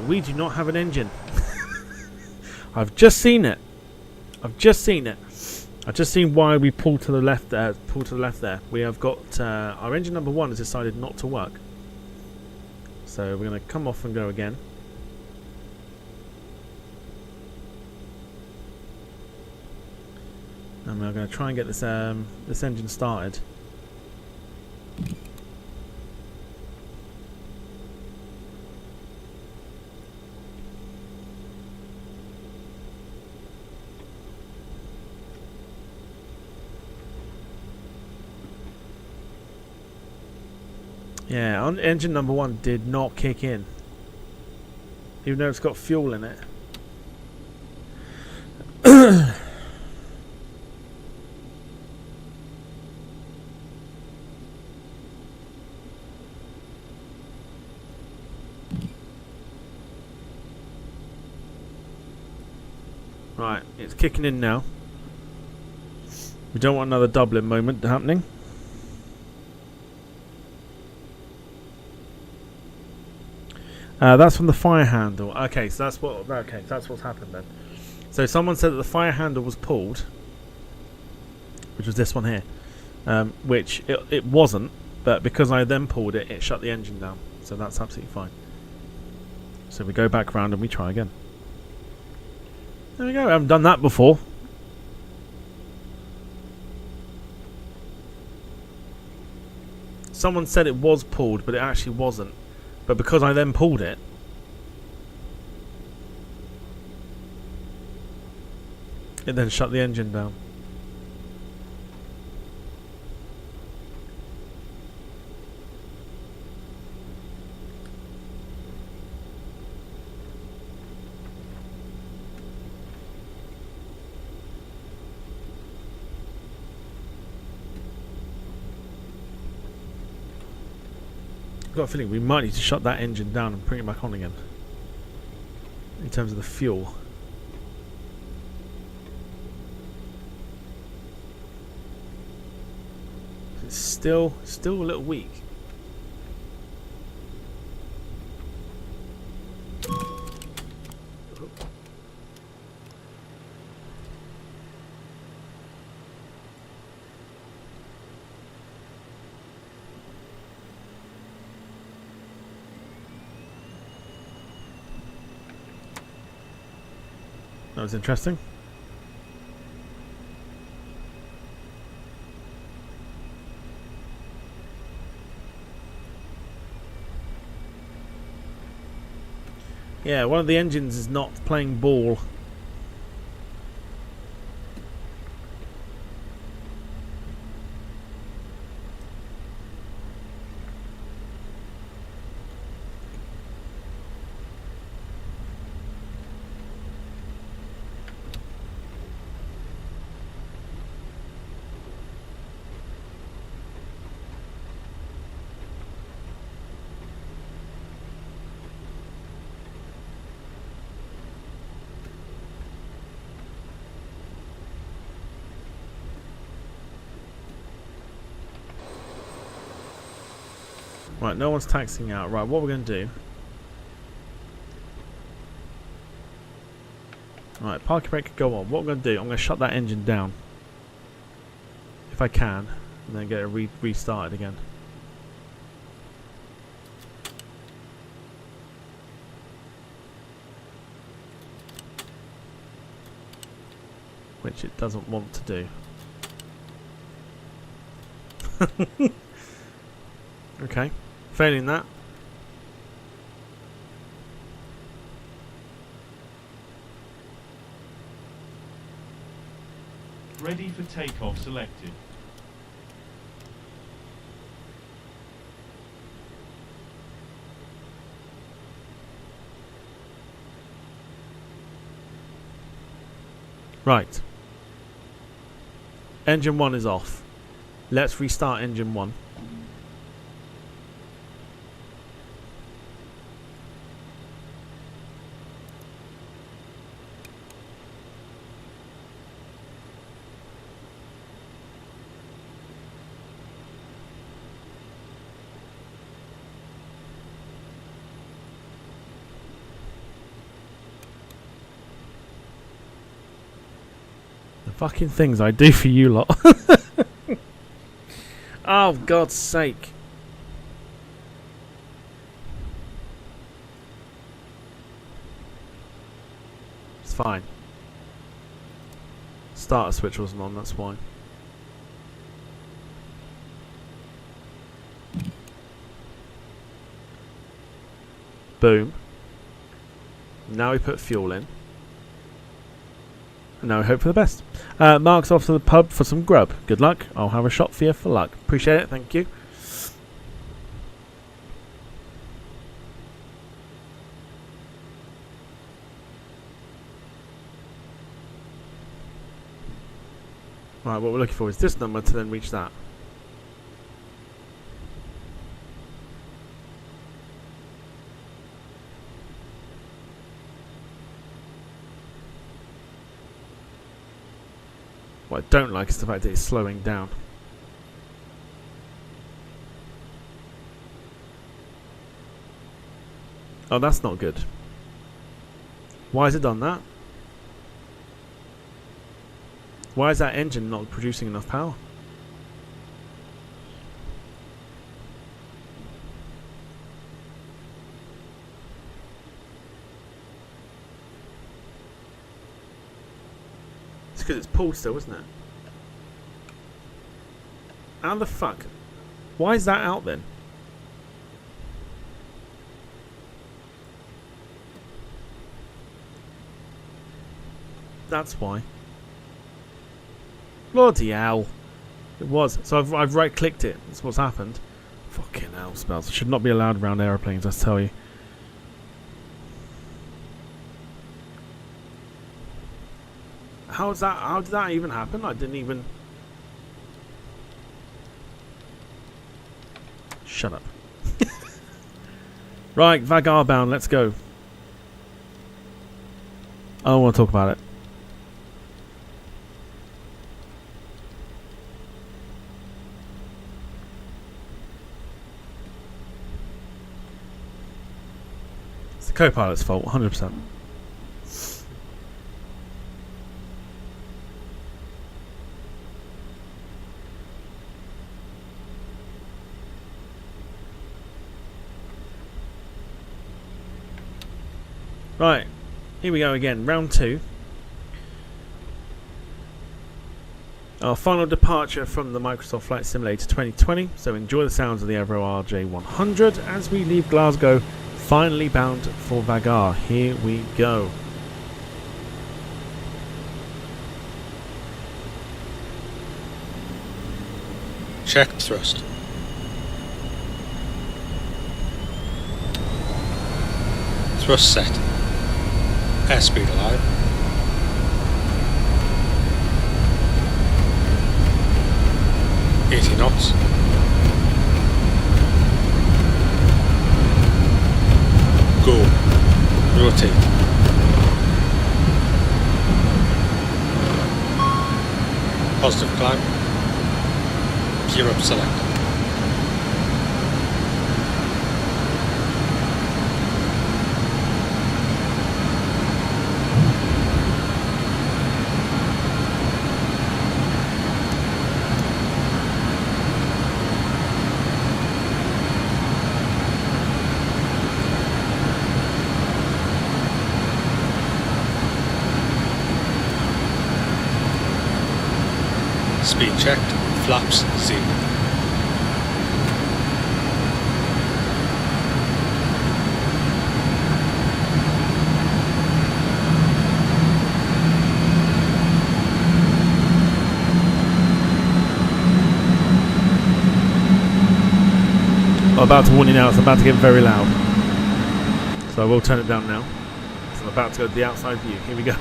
we do not have an engine. I've just seen it. I've just seen why we pulled to the left there. We have got our engine number 1 has decided not to work. So we're going to come off and go again. And we're going to try and get this this engine started. Yeah, engine number 1 did not kick in, even though it's got fuel in it. Right, it's kicking in now. We don't want another Dublin moment happening. That's from the fire handle. Okay, so that's what. Okay, that's what's happened then. So someone said that the fire handle was pulled, which was this one here, which it wasn't. But because I then pulled it, it shut the engine down. So that's absolutely fine. So we go back round and we try again. There we go. I haven't done that before. Someone said it was pulled, but it actually wasn't. But because I then pulled it, it then shut the engine down. I've got a feeling we might need to shut that engine down and bring it back on again in terms of the fuel. It's still a little weak. That was interesting. Yeah, one of the engines is not playing ball. Right, no one's taxiing out. Right, what we're going to do... Right, parking brake, go on. What we're going to do, I'm going to shut that engine down. If I can. And then get it restarted again. Which it doesn't want to do. Okay. Failing that. Ready for takeoff selected. Right. Engine 1 is off. Let's restart engine 1. Fucking things I do for you lot. Oh, God's sake. It's fine. Starter switch wasn't on, that's why. Boom. Now we put fuel in. And now we hope for the best. Mark's off to the pub for some grub. Good luck. I'll have a shot for you for luck. Appreciate it. Thank you. Right, what we're looking for is this number to then reach that. What I don't like is the fact that it's slowing down. Oh, that's not good. Why has it done that? Why is that engine not producing enough power? It's because it's pulled still, isn't it? How the fuck? Why is that out then? That's why. Bloody hell. It was. So I've right clicked it. That's what's happened. Fucking hell, spells. Should not be allowed around aeroplanes, I tell you. How did that even happen? I didn't even... Shut up. Right, Vagar bound, let's go. I don't want to talk about it. It's the co-pilot's fault, 100%. Right, here we go again, round 2. Our final departure from the Microsoft Flight Simulator 2020, so enjoy the sounds of the Avro RJ100 as we leave Glasgow, finally bound for Vagar. Here we go. Check thrust. Thrust set. Airspeed alive. $80 knots. Go. Rotate. Positive climb. Gear up select. Speed checked. Flaps 0. I'm about to warn you now, it's about to get very loud. So I will turn it down now. So I'm about to go to the outside view. Here we go.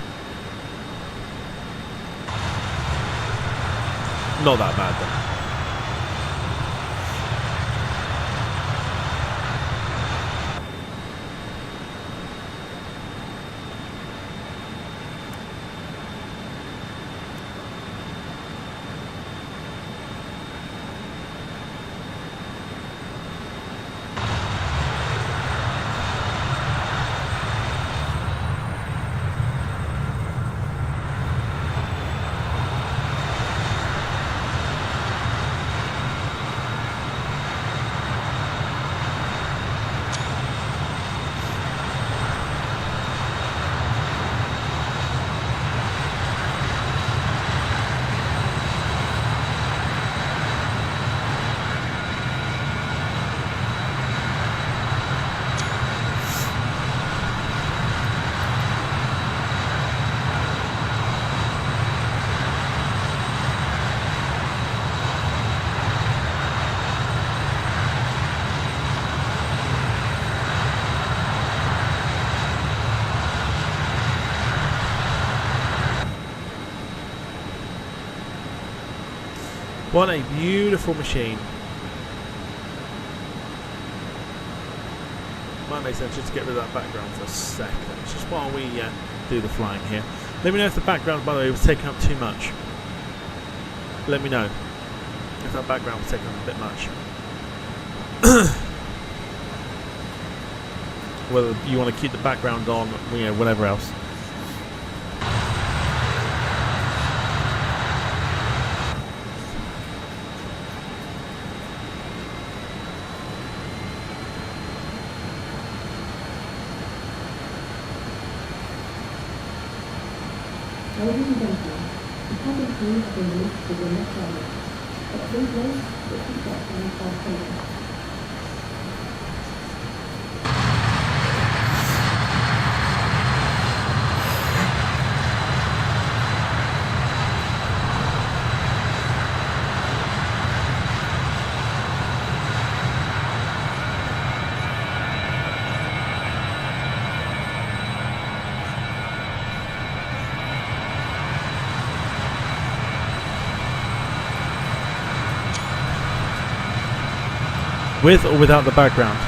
Not that bad though. What a beautiful machine. Might make sense just to get rid of that background for a second, just while we do the flying here. Let me know if the background, by the way, was taking up too much. Let me know if that background was taking up a bit much. Whether you want to keep the background on, you know, whatever else. Ladies and gentlemen, the cabin crew have been moved to the next area. But please wait, this is section of training. With or without the background?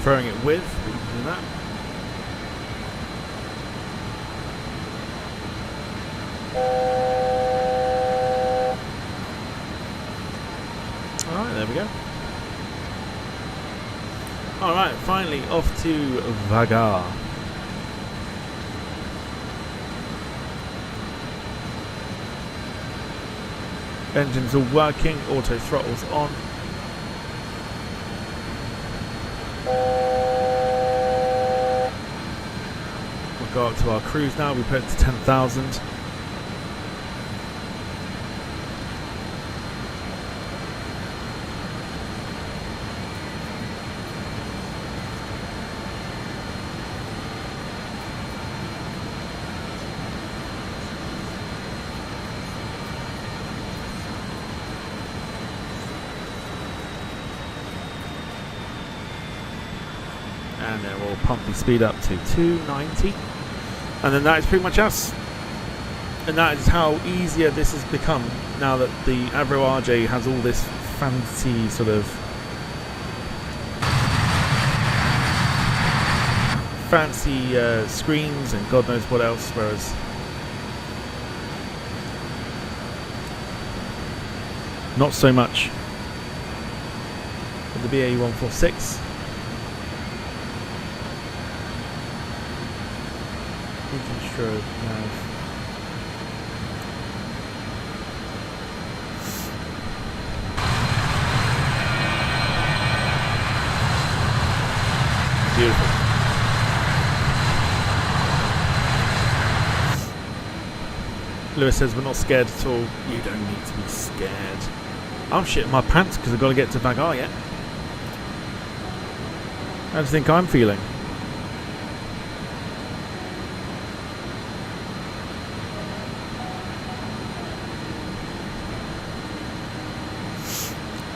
Throwing it with, we can do that. Alright, there we go. Alright, finally off to Vagar. Engines all working, auto throttles on. We'll go up to our cruise now, we put it to 10,000. And then we'll pump the speed up to 290, and then that is pretty much us. And that is how easier this has become now that the Avro RJ has all this fancy sort of fancy screens and God knows what else, whereas not so much with the BAE-146. Pigeon stroke, nav. Beautiful. Lewis says we're not scared at all. You don't need to be scared. I'm shitting my pants because I've got to get to Vagar yet. How do you think I'm feeling?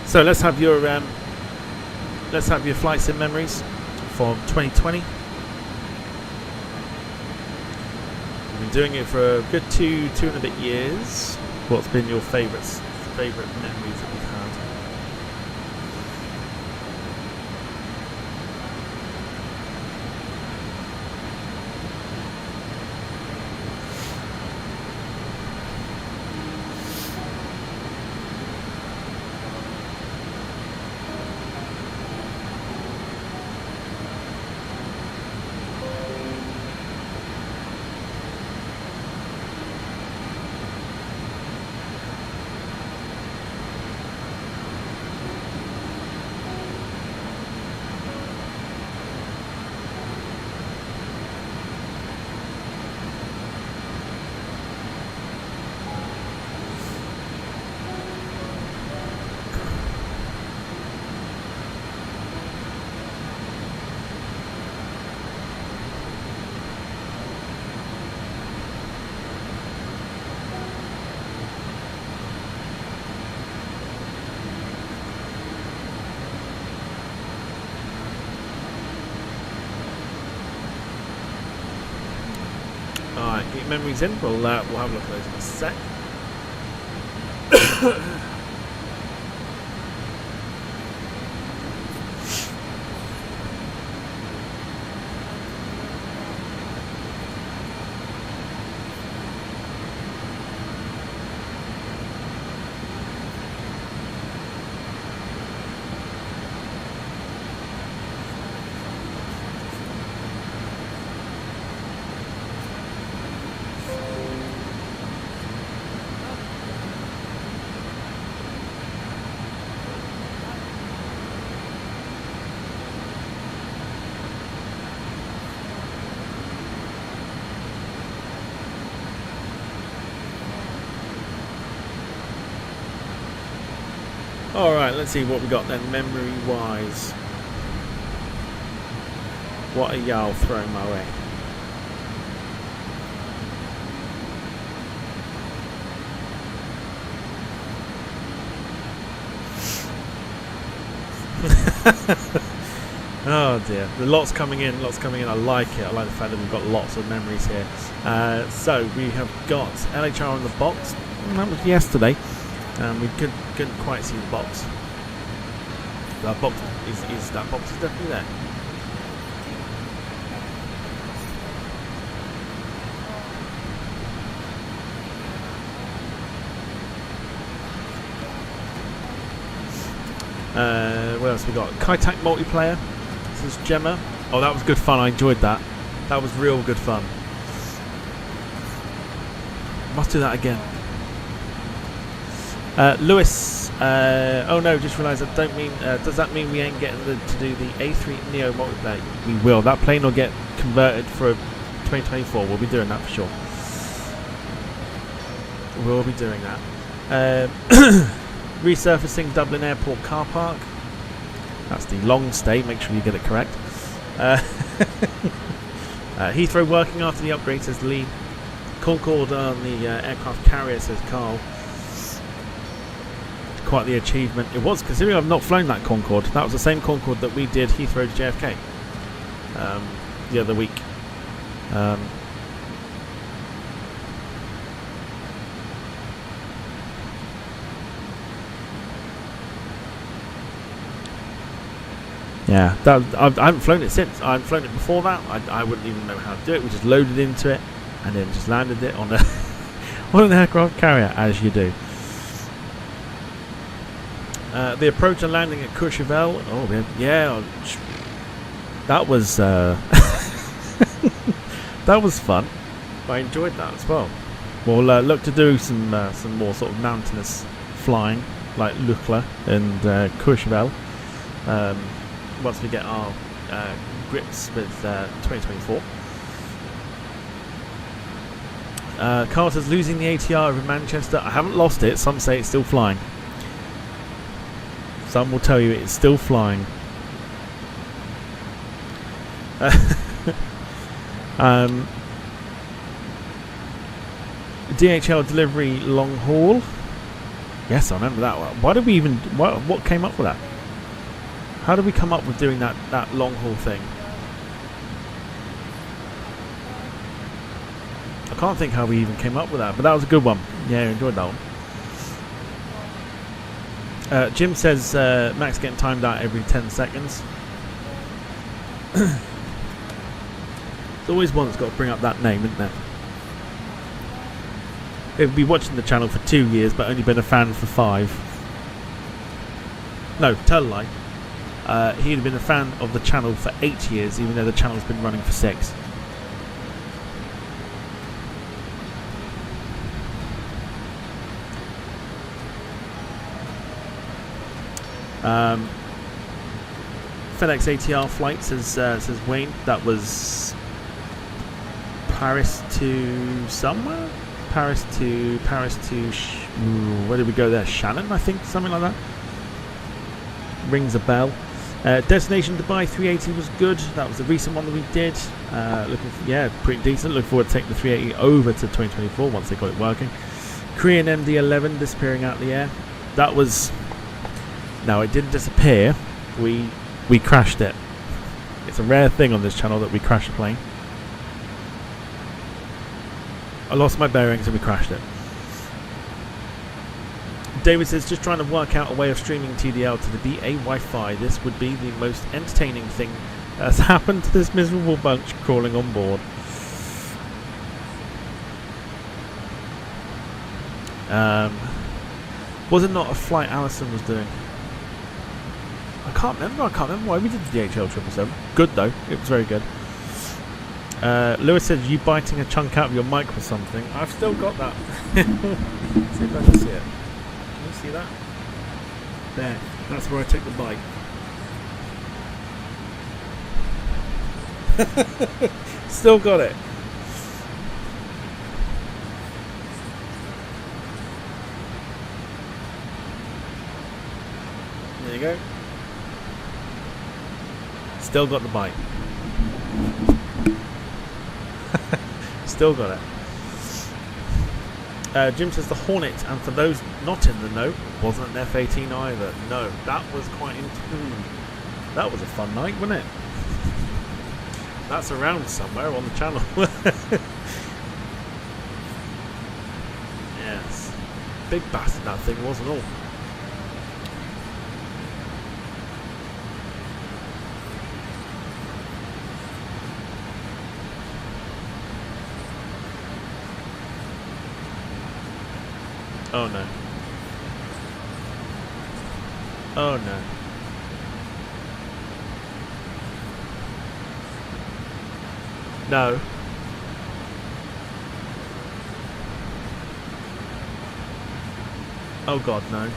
So let's have your flight sim memories from 2020. We've been doing it for a good two and a bit years. What's been your favourite memories that we've had? Alright, get your memories in. We'll have a look at those in a sec. Alright, let's see what we got then, memory wise. What are y'all throwing my way? Oh dear, the lots coming in, I like it. I like the fact that we've got lots of memories here. So we have got LHR in the box. That was yesterday. We couldn't quite see the box. That box is that box is definitely there. What else we got? Kaitak multiplayer. This is Gemma. Oh, that was good fun. I enjoyed that. That was real good fun. Must do that again. Lewis, oh no, just realised I don't mean, does that mean we ain't getting to do the A3 Neo multiplayer? We will. That plane will get converted for 2024. We'll be doing that for sure. We'll be doing that. Resurfacing Dublin Airport car park. That's the long stay, make sure you get it correct. Heathrow working after the upgrade, says Lee. Concorde on the aircraft carrier, says Carl. Quite the achievement it was, considering I've not flown that Concorde. That was the same Concorde that we did Heathrow to JFK the other week. Yeah, I haven't flown it since. I haven't flown it before that. I wouldn't even know how to do it. We just loaded into it and then just landed it on on an aircraft carrier, as you do. The approach and landing at Courchevel. Oh yeah, that was that was fun. I enjoyed that as well. We'll look to do some more sort of mountainous flying, like Lukla and Courchevel, once we get our grips with 2024. Carter's losing the ATR over Manchester. I haven't lost it. Some say it's still flying. Some will tell you it's still flying. DHL delivery long haul. Yes, I remember that one. Why did we even? What came up with that? How did we come up with doing that long haul thing? I can't think how we even came up with that, but that was a good one. Yeah, I enjoyed that one. Jim says Max getting timed out every 10 seconds. There's always one that's got to bring up that name, isn't there? He'll be watching the channel for 2 years, but only been a fan for 5. No, tell a lie. He'd have been a fan of the channel for 8 years, even though the channel's been running for 6. FedEx ATR flight says Wayne. That was Paris to somewhere. Paris to where did we go there? Shannon, I think, something like that. Rings a bell. Destination Dubai 380 was good. That was the recent one that we did. Pretty decent. Looking forward to taking the 380 over to 2024 once they got it working. Korean MD-11 disappearing out the air. That was. No, it didn't disappear. We crashed it. It's a rare thing on this channel that we crash a plane. I lost my bearings and we crashed it. David says, just trying to work out a way of streaming TDL to the BA Wi-Fi. This would be the most entertaining thing that's happened to this miserable bunch crawling on board. Was it not a flight Alison was doing? I can't remember why we did the DHL 777. Good though, it was very good. Lewis says, you biting a chunk out of your mic or something. I've still got that. See if I can see it. Can you see that? There, that's where I took the bite. Still got it. There you go. Still got the bite. Still got it. Jim says the Hornet, and for those not in the know, wasn't an F-18 either. No, that was quite that was a fun night, wasn't it? That's around somewhere on the channel. Yes. Big bastard that thing wasn't all. Oh no. Oh no. No. Oh god, no.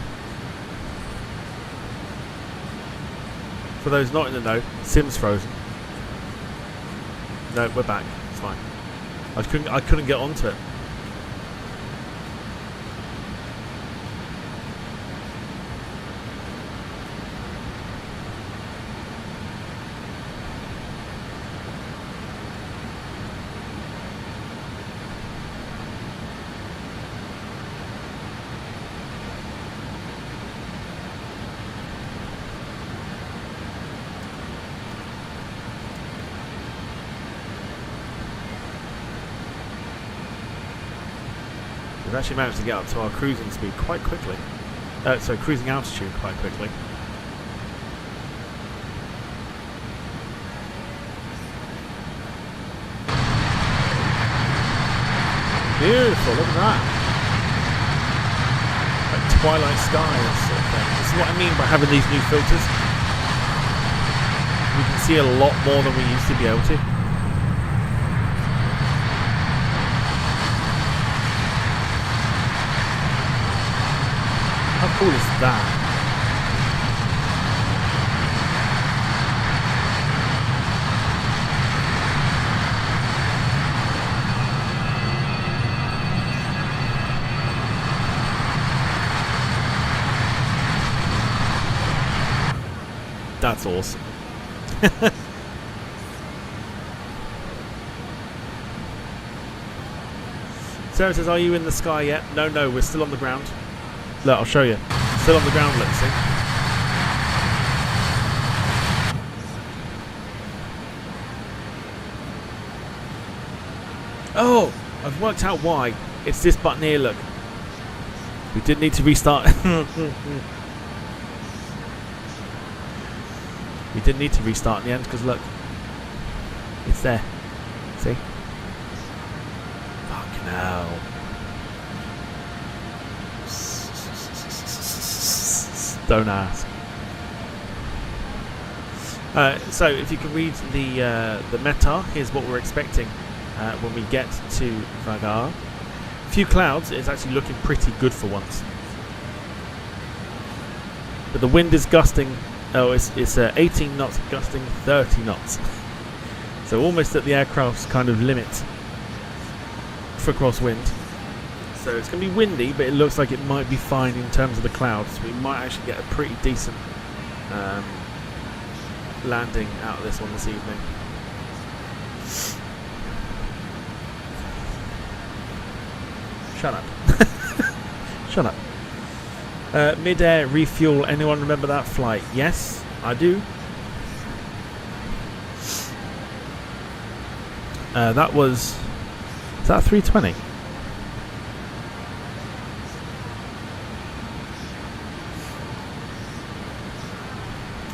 For those not in the know, Sim's frozen. No, we're back. It's fine. I couldn't get onto it. We've actually managed to get up to our cruising speed quite quickly. Cruising altitude quite quickly. Beautiful, look at that. Like twilight skies sort of thing. This is what I mean by having these new filters. We can see a lot more than we used to be able to. How cool is that? That's awesome. Sarah says, are you in the sky yet? No, we're still on the ground. Look, I'll show you. Still on the ground, let's see. Oh, I've worked out why. It's this button here, look. We did need to restart. We did need to restart in the end, because look. It's there. See? Fucking hell. Don't ask. So if you can read the meta, here's what we're expecting when we get to Vagar. A few clouds. It's actually looking pretty good for once. But the wind is gusting. Oh, it's 18 knots, gusting 30 knots. So almost at the aircraft's kind of limit for crosswind. So it's going to be windy, but it looks like it might be fine in terms of the clouds. We might actually get a pretty decent landing out of this one this evening. Shut up. Shut up. Mid-air refuel. Anyone remember that flight? Yes, I do. That was... Is that 320?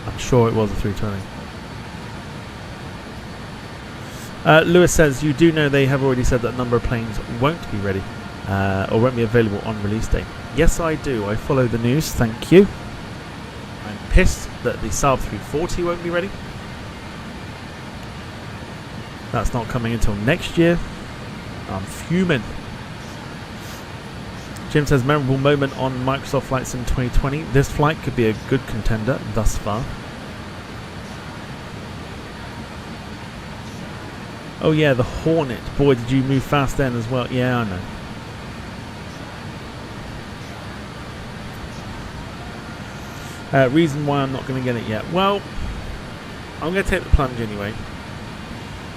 I'm sure it was a 320. Lewis says, you do know they have already said that a number of planes won't be ready or won't be available on release day. Yes, I do. I follow the news. Thank you. I'm pissed that the Saab 340 won't be ready. That's not coming until next year. I'm fuming. Jim says, memorable moment on Microsoft Flight Sim 2020. This flight could be a good contender thus far. Oh yeah, the Hornet. Boy, did you move fast then as well. Yeah, I know. Reason why I'm not going to get it yet. Well, I'm going to take the plunge anyway.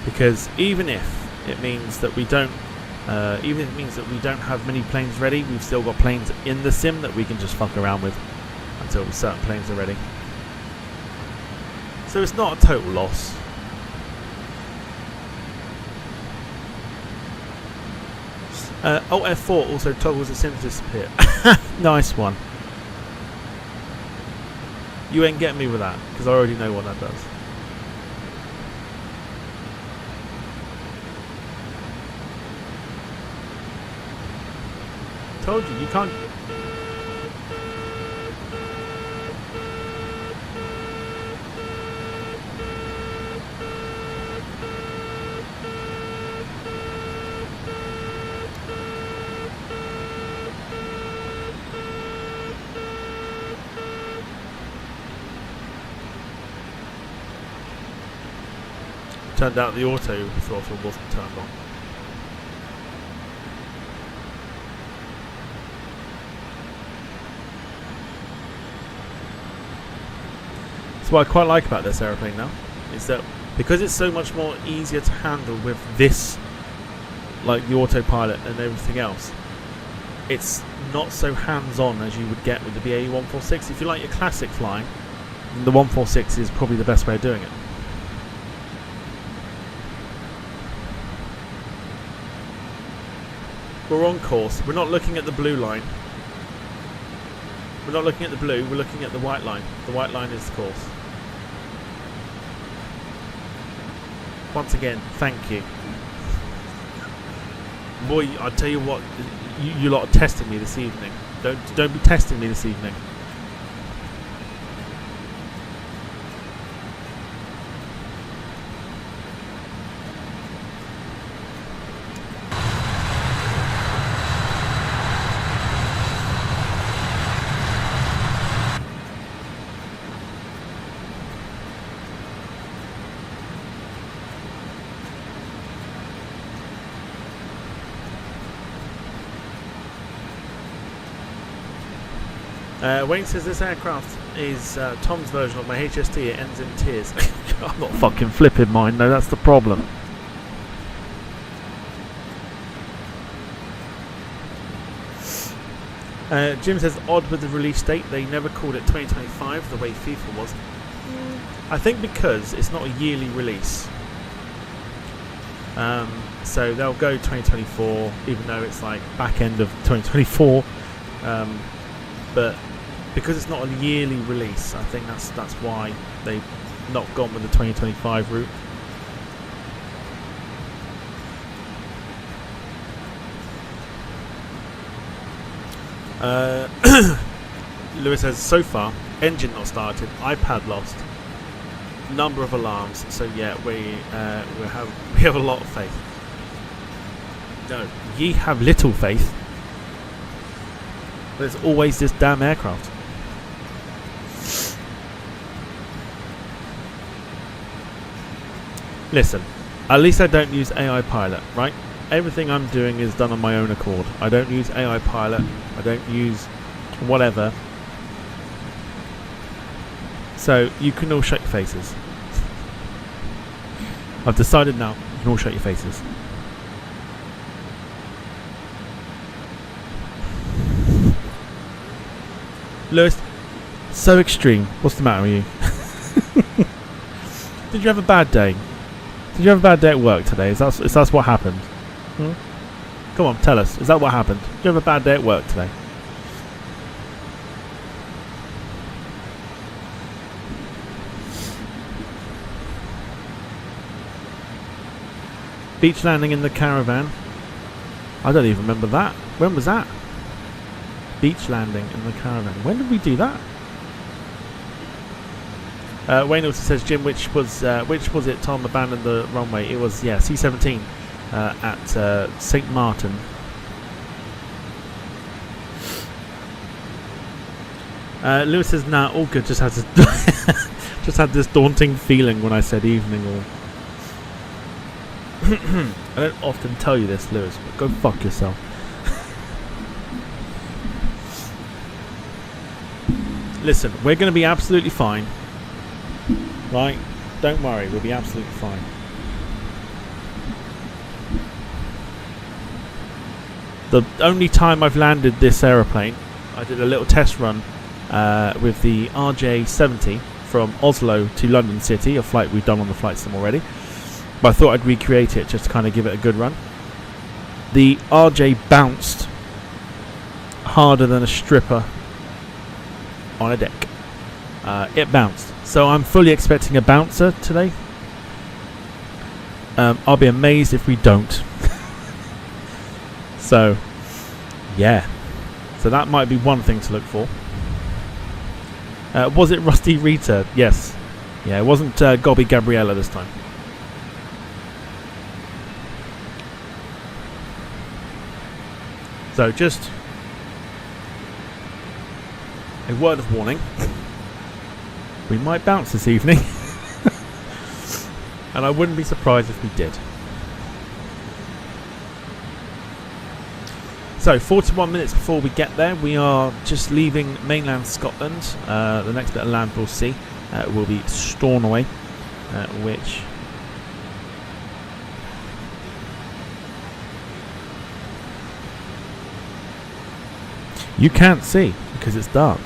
Because even if it means that we don't have many planes ready, we've still got planes in the sim that we can just fuck around with until certain planes are ready. So it's not a total loss. Alt F4 also toggles the sim to disappear. Nice one. You ain't getting me with that, because I already know what that does. Told you, you can't... Turned out the auto throttle wasn't turned on. So what I quite like about this aeroplane now is that because it's so much more easier to handle with this, like the autopilot and everything else, it's not so hands-on as you would get with the BAE 146. If you like your classic flying, the 146 is probably the best way of doing it. We're on course. We're not looking at the blue line. We're not looking at the blue, we're looking at the white line. The white line is the course. Once again, thank you. Boy, I tell you what, you lot are testing me this evening. Don't be testing me this evening. Wayne says this aircraft is Tom's version of my HST. It ends in tears. I'm not fucking flipping mine, no, that's the problem. Jim says odd with the release date. They never called it 2025 the way FIFA was. I think because it's not a yearly release. So they'll go 2024 even though it's like back end of 2024. But because it's not a yearly release, I think that's why they've not gone with the 2025 route. Lewis says so far engine not started, iPad lost, number of alarms. So yeah, we have a lot of faith. No, ye have little faith. There's always this damn aircraft. Listen, at least I don't use AI pilot, right? Everything I'm doing is done on my own accord. I don't use AI pilot. I don't use whatever. So you can all shut your faces. I've decided now. You can all shut your faces. Lewis, so extreme. What's the matter with you? Did you have a bad day? Did you have a bad day at work today? Is that what happened? Come on, tell us. Is that what happened? Did you have a bad day at work today? Beach landing in the caravan. I don't even remember that. When was that? Beach landing in the caravan. When did we do that? Wayne also says, Jim, which was it? Tom abandoned the runway. It was C-17 at St. Martin. Lewis says, nah, all good. Just had this just had this daunting feeling when I said evening. Or I don't often tell you this, Lewis, but go fuck yourself. Listen, we're going to be absolutely fine. Right? Don't worry, we'll be absolutely fine. The only time I've landed this aeroplane, I did a little test run with the RJ100 from Oslo to London City, a flight we've done on the flight sim already. But I thought I'd recreate it just to kind of give it a good run. The RJ bounced harder than a stripper on a deck. It bounced. So I'm fully expecting a bouncer today. I'll be amazed if we don't. So, yeah. So that might be one thing to look for. Was it Rusty Rita? Yes. Yeah, it wasn't Gobby Gabriella this time. So just a word of warning. We might bounce this evening. And I wouldn't be surprised if we did. So 41 minutes before we get there, we are just leaving mainland Scotland. The next bit of land we'll see will be Stornoway, which you can't see because it's dark.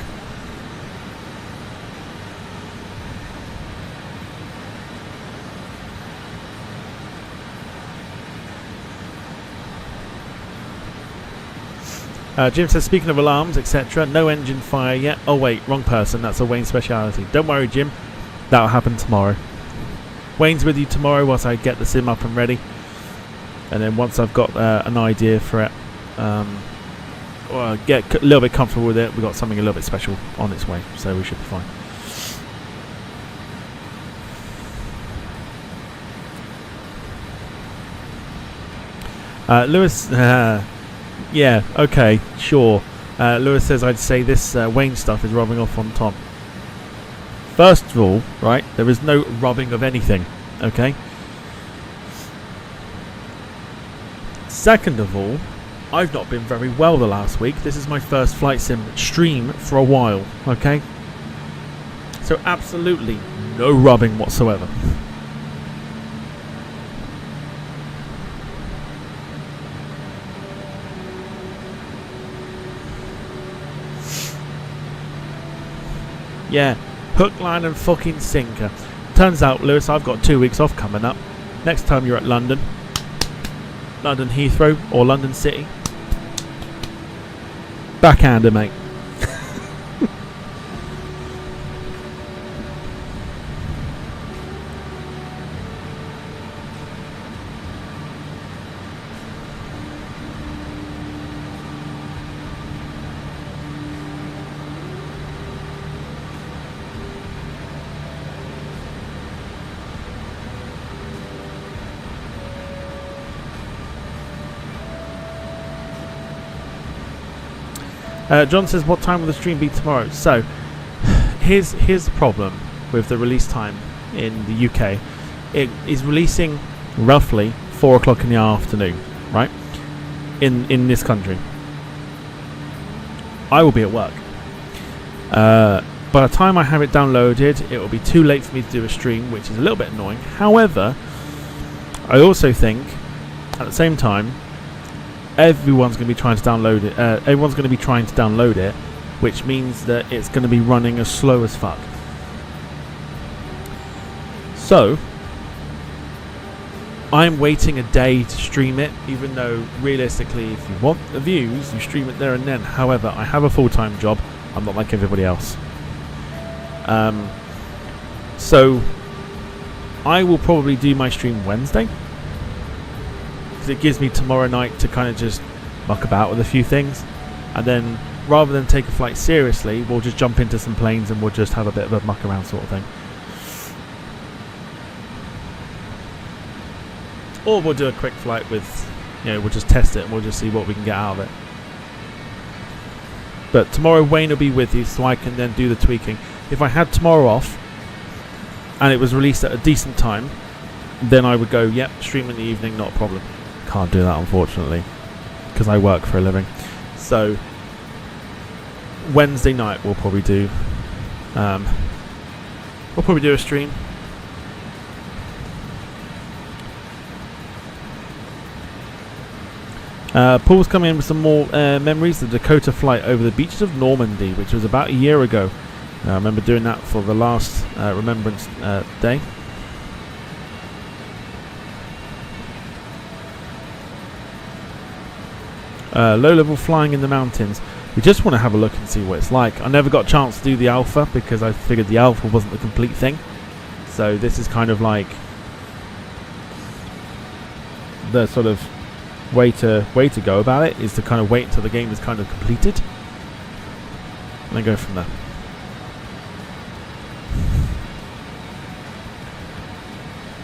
Jim says, speaking of alarms, etc., no engine fire yet. Oh wait, wrong person. That's a Wayne speciality. Don't worry, Jim. That'll happen tomorrow. Wayne's with you tomorrow once I get the sim up and ready. And then once I've got an idea for it, or get a little bit comfortable with it, we've got something a little bit special on its way. So we should be fine. Lewis... yeah, okay, sure. Lewis says, I'd say this Wayne stuff is rubbing off on Tom. First of all, right, there is no rubbing of anything, okay? Second of all, I've not been very well the last week. This is my first flight sim stream for a while, okay? So absolutely no rubbing whatsoever. Yeah, hook, line and fucking sinker. Turns out, Lewis, I've got 2 weeks off coming up. Next time you're at London Heathrow or London City, backhander, mate. John says, what time will the stream be tomorrow? So, here's the problem with the release time in the UK. It is releasing roughly 4 o'clock in the afternoon, right? In this country. I will be at work. By the time I have it downloaded, it will be too late for me to do a stream, which is a little bit annoying. However, I also think, at the same time, everyone's going to be trying to download it. Everyone's going to be trying to download it, which means that it's going to be running as slow as fuck. So, I'm waiting a day to stream it, even though realistically, if you want the views, you stream it there and then. However, I have a full-time job. I'm not like everybody else. So, I will probably do my stream Wednesday. It gives me tomorrow night to kind of just muck about with a few things, and then rather than take a flight seriously, we'll just jump into some planes and we'll just have a bit of a muck around sort of thing. Or we'll do a quick flight with, we'll just test it and we'll just see what we can get out of it. But tomorrow Wayne will be with you, so I can then do the tweaking. If I had tomorrow off and it was released at a decent time, then I would go, yep, stream in the evening, not a problem. Can't do that, unfortunately, because I work for a living. So Wednesday night we'll probably do a stream. Paul's coming in with some more memories. The Dakota flight over the beaches of Normandy, which was about a year ago. I remember doing that for the last Remembrance Day. Low-level flying in the mountains. We just want to have a look and see what it's like. I never got a chance to do the alpha because I figured the alpha wasn't the complete thing. So this is kind of like the sort of way to go about it, is to kind of wait until the game is kind of completed and then go from there.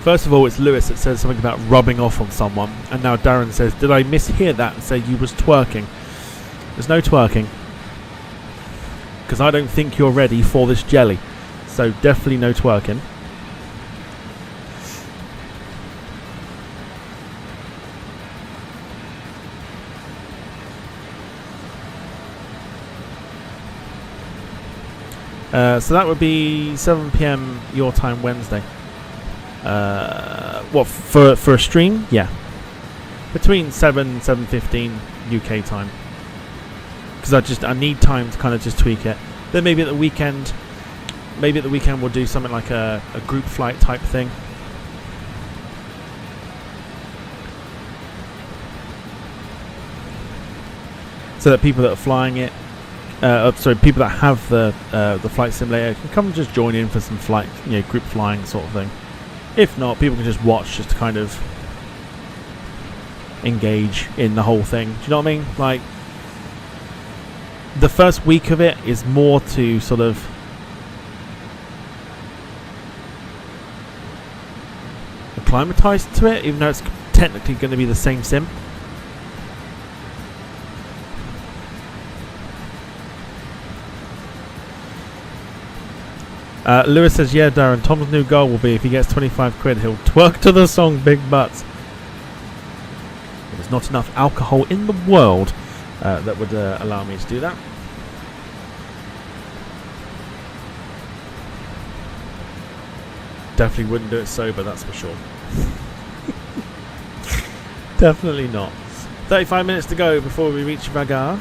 First of all, it's Lewis that says something about rubbing off on someone, and now Darren says, did I mishear that and say you was twerking? There's no twerking, because I don't think you're ready for this jelly, so definitely no twerking. So that would be 7 PM your time Wednesday. What, for a stream? Yeah, between 7 and 7:15 UK time, because I need time to kind of just tweak it. Then maybe at the weekend we'll do something like a group flight type thing. So that people that are flying it, people that have the flight simulator can come and just join in for some flight, group flying sort of thing. If not, people can just watch, just to kind of engage in the whole thing. Do you know what I mean? Like, the first week of it is more to sort of acclimatise to it, even though it's technically going to be the same sim. Lewis says, yeah, Darren, Tom's new goal will be, if he gets 25 quid, he'll twerk to the song Big Butts. There's not enough alcohol in the world that would allow me to do that. Definitely wouldn't do it sober, that's for sure. Definitely not. 35 minutes to go before we reach Vagar.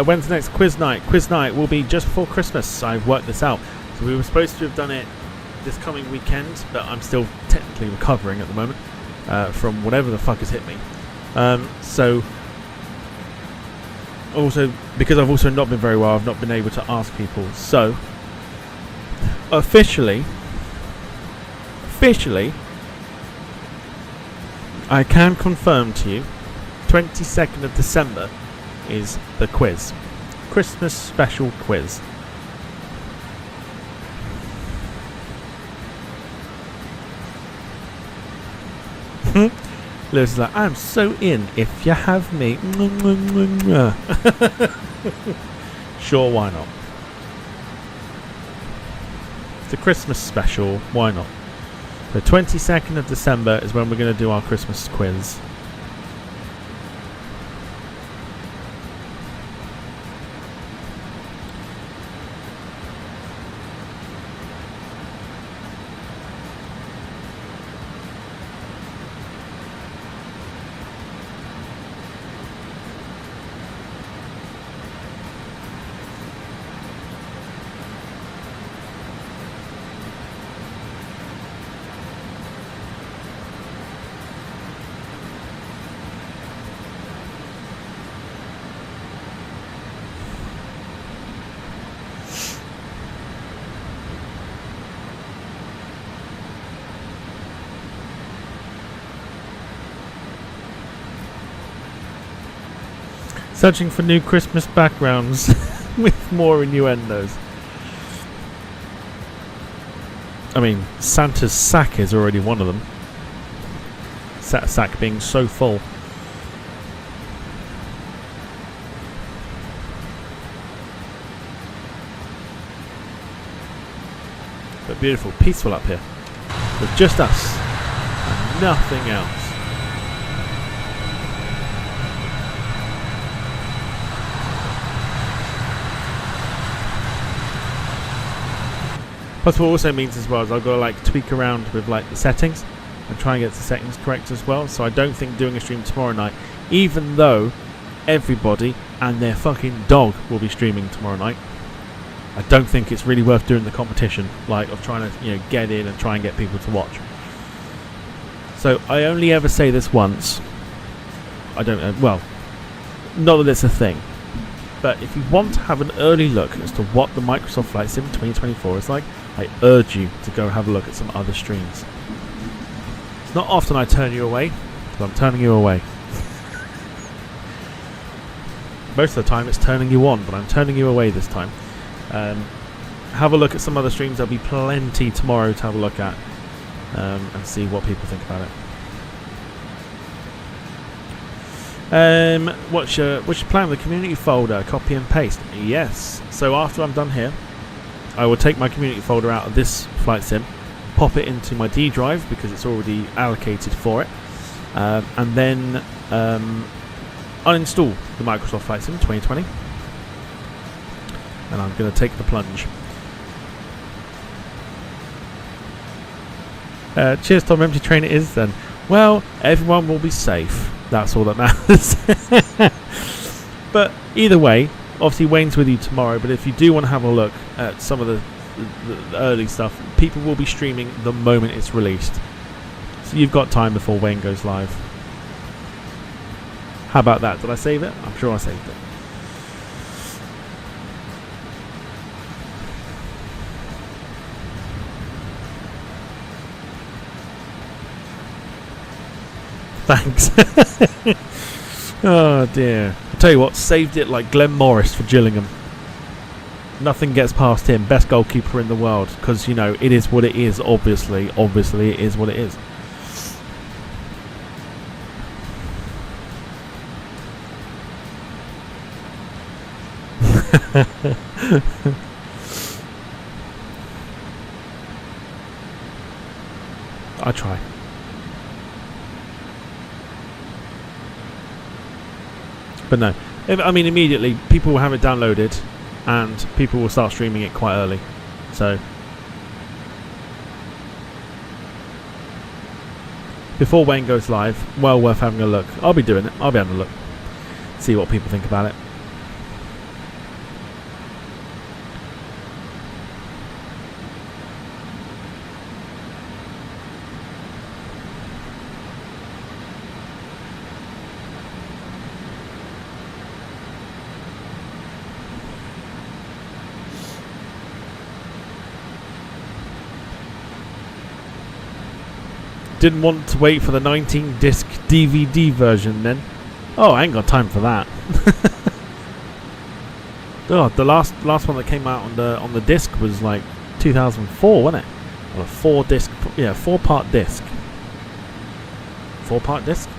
When's the next quiz night? Quiz night will be just before Christmas. I've worked this out. So we were supposed to have done it this coming weekend, but I'm still technically recovering at the moment from whatever the fuck has hit me. So also, because I've also not been very well, I've not been able to ask people. So officially, I can confirm to you, 22nd of December is the quiz. Christmas special quiz. Lewis is like, I'm so in if you have me. Sure, why not? It's a Christmas special, why not? The 22nd of December is when we're going to do our Christmas quiz. Searching for new Christmas backgrounds with more innuendos. I mean, Santa's sack is already one of them. Sack being so full. But beautiful, peaceful up here. With just us and nothing else. Plus what also means as well is I've got to like tweak around with like the settings and try and get the settings correct as well. So I don't think doing a stream tomorrow night, even though everybody and their fucking dog will be streaming tomorrow night, I don't think it's really worth doing the competition like of trying to, you know, get in and try and get people to watch. So I only ever say this once. I don't know, well, not that it's a thing. But if you want to have an early look as to what the Microsoft Flight Sim 2024 is like, I urge you to go have a look at some other streams. It's not often I turn you away, but I'm turning you away. Most of the time it's turning you on, but I'm turning you away this time. Have a look at some other streams. There'll be plenty tomorrow to have a look at and see what people think about it. What's your plan with the community folder? Copy and paste. Yes. So after I'm done here, I will take my community folder out of this flight sim, pop it into my D drive because it's already allocated for it, and then uninstall the Microsoft Flight Sim 2020. And I'm going to take the plunge. Cheers, Tom. Empty train it is then. Well, everyone will be safe. That's all that matters. But either way, obviously Wayne's with you tomorrow, but if you do want to have a look at some of the early stuff, people will be streaming the moment it's released. So you've got time before Wayne goes live. How about that? Did I save it? I'm sure I saved it. Thanks. Oh dear. I'll tell you what, saved it like Glenn Morris for Gillingham. Nothing gets past him. Best goalkeeper in the world. Because, you know, it is what it is, obviously. Obviously, it is what it is. I try. But no, I mean immediately people will have it downloaded, and people will start streaming it quite early. So before Wayne goes live, well worth having a look. I'll be doing it. I'll be having a look, see what people think about it. Didn't want to wait for the 19-disc DVD version then. Oh, I ain't got time for that. Oh, the last one that came out on the disc was like 2004, wasn't it? Well, a 4-part disc. 4-part disc?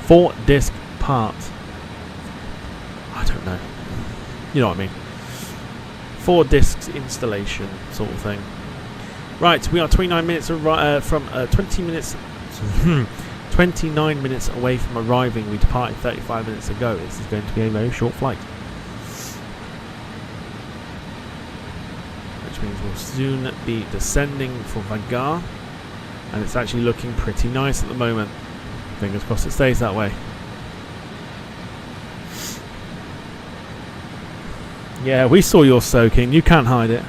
4-disc part. I don't know. You know what I mean. 4 discs installation sort of thing. Right, we are 29 minutes from 29 minutes away from arriving. We departed 35 minutes ago. This is going to be a very short flight, which means we'll soon be descending for Vagar, and it's actually looking pretty nice at the moment. Fingers crossed it stays that way. Yeah, we saw your soaking. You can't hide it.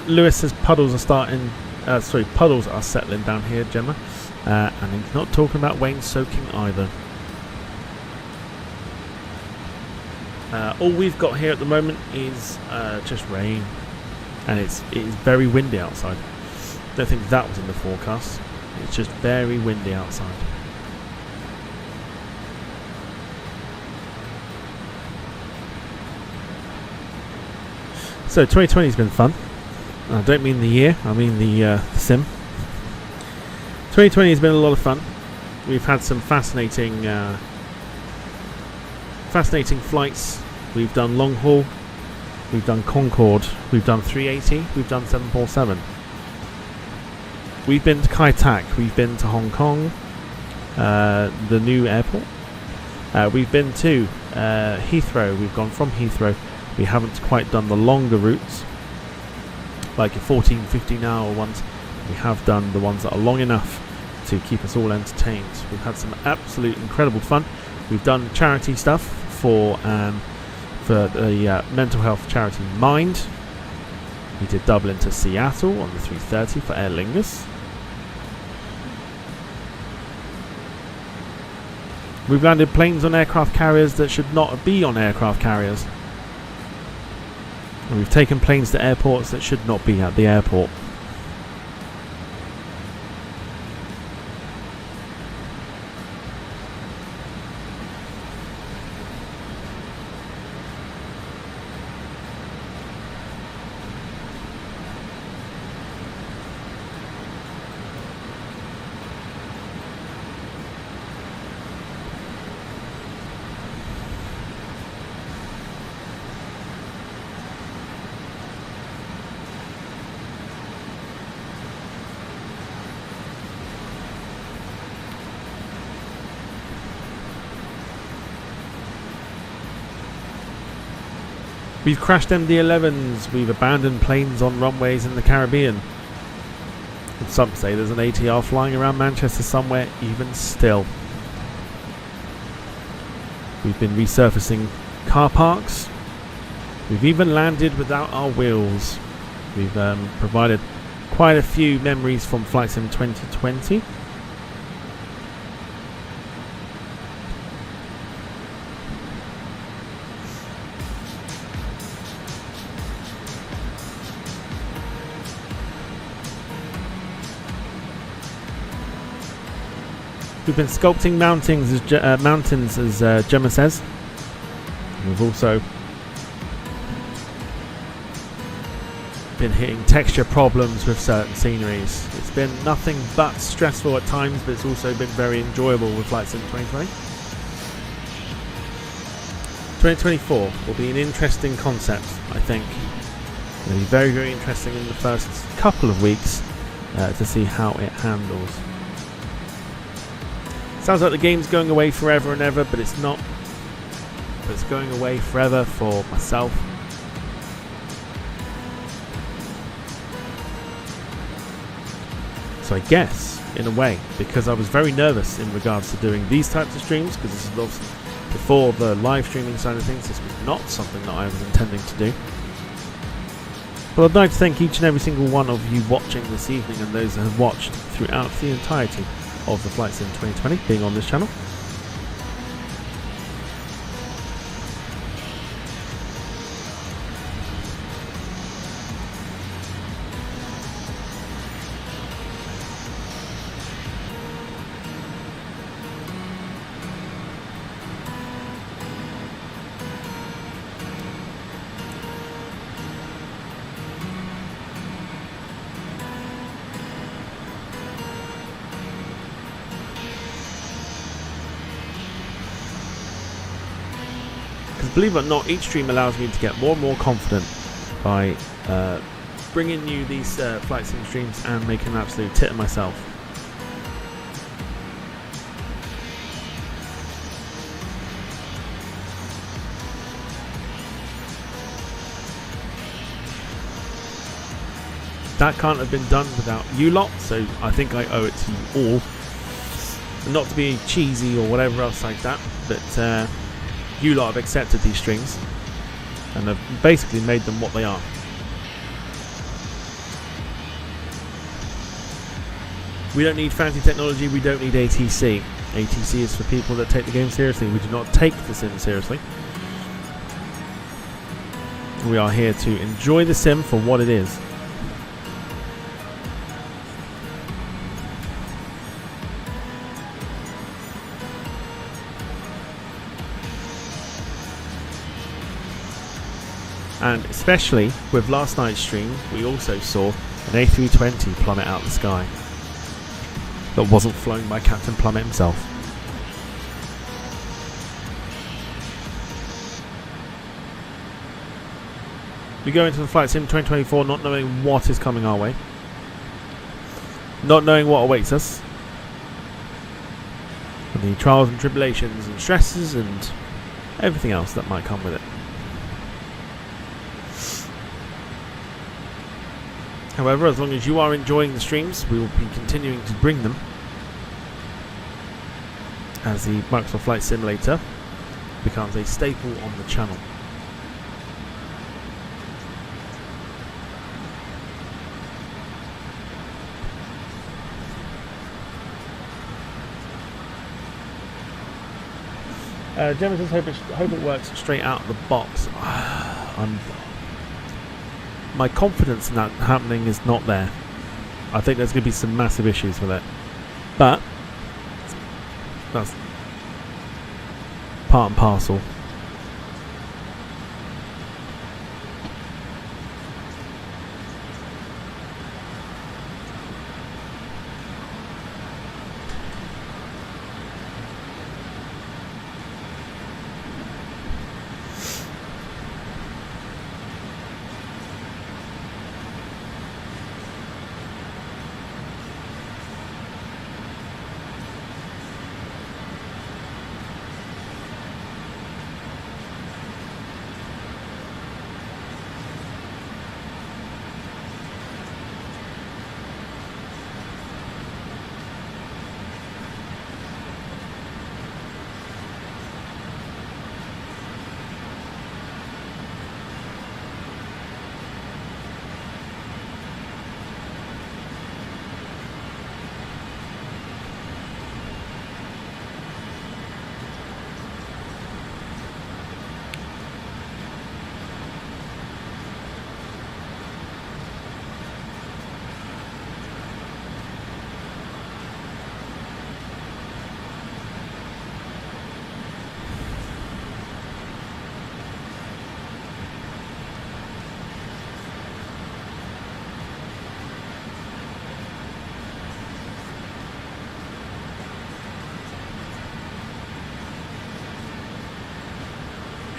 Lewis says puddles are starting. Puddles are settling down here, Gemma, and he's not talking about Wayne soaking either. All we've got here at the moment is just rain, and it is very windy outside. Don't think that was in the forecast. It's just very windy outside. So 2020 has been fun. I don't mean the year, I mean the sim. 2020 has been a lot of fun. We've had some fascinating flights. We've done long haul, we've done Concorde, we've done 380, we've done 747. We've been to Kai Tak, we've been to Hong Kong, the new airport. We've been to Heathrow, we've gone from Heathrow. We haven't quite done the longer routes, like your 14, 15 hour ones. We have done the ones that are long enough to keep us all entertained. We've had some absolute incredible fun. We've done charity stuff for the mental health charity Mind. We did Dublin to Seattle on the 330 for Aer Lingus. We've landed planes on aircraft carriers that should not be on aircraft carriers. And we've taken planes to airports that should not be at the airport. We've crashed MD-11s, we've abandoned planes on runways in the Caribbean. And some say there's an ATR flying around Manchester somewhere even still. We've been resurfacing car parks. We've even landed without our wheels. We've provided quite a few memories from Flight Sim 2020. We've been sculpting mountains, as Gemma says. We've also been hitting texture problems with certain sceneries. It's been nothing but stressful at times, but it's also been very enjoyable with Flight Sim 2020. 2024 will be an interesting concept, I think. It'll be very, very interesting in the first couple of weeks to see how it handles. Sounds like the game's going away forever and ever, but it's not. But it's going away forever for myself. So I guess, in a way, because I was very nervous in regards to doing these types of streams, because this is obviously before the live streaming side of things, this was not something that I was intending to do. But I'd like to thank each and every single one of you watching this evening and those that have watched throughout the entirety of the Flight Sim 2020 being on this channel. Believe it or not, each stream allows me to get more and more confident by bringing you these Flight Sim streams and making an absolute tit of myself. That can't have been done without you lot, so I think I owe it to you all. And not to be cheesy or whatever else like that, but you lot have accepted these streams and have basically made them what they are. We don't need fancy technology, we don't need ATC. ATC is for people that take the game seriously. We do not take the sim seriously. We are here to enjoy the sim for what it is. And especially with last night's stream, we also saw an A320 plummet out the sky that wasn't flown by Captain Plummet himself. We go into the Flight Sim 2024 not knowing what is coming our way, not knowing what awaits us, and the trials and tribulations and stresses and everything else that might come with it. However, as long as you are enjoying the streams, we will be continuing to bring them, as the Microsoft Flight Simulator becomes a staple on the channel. Gemma says, hope it works straight out of the box. My confidence in that happening is not there. I think there's going to be some massive issues with it. But that's part and parcel.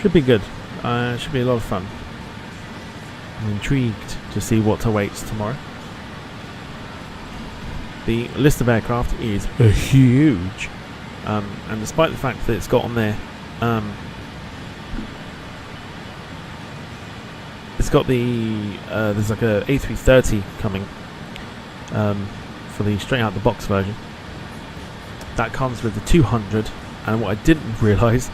Should be good. Should be a lot of fun. I'm intrigued to see what awaits tomorrow. The list of aircraft is huge, and despite the fact that it's got on there, it's got the there's like a A330 coming for the straight out the box version. That comes with the 200, and what I didn't realise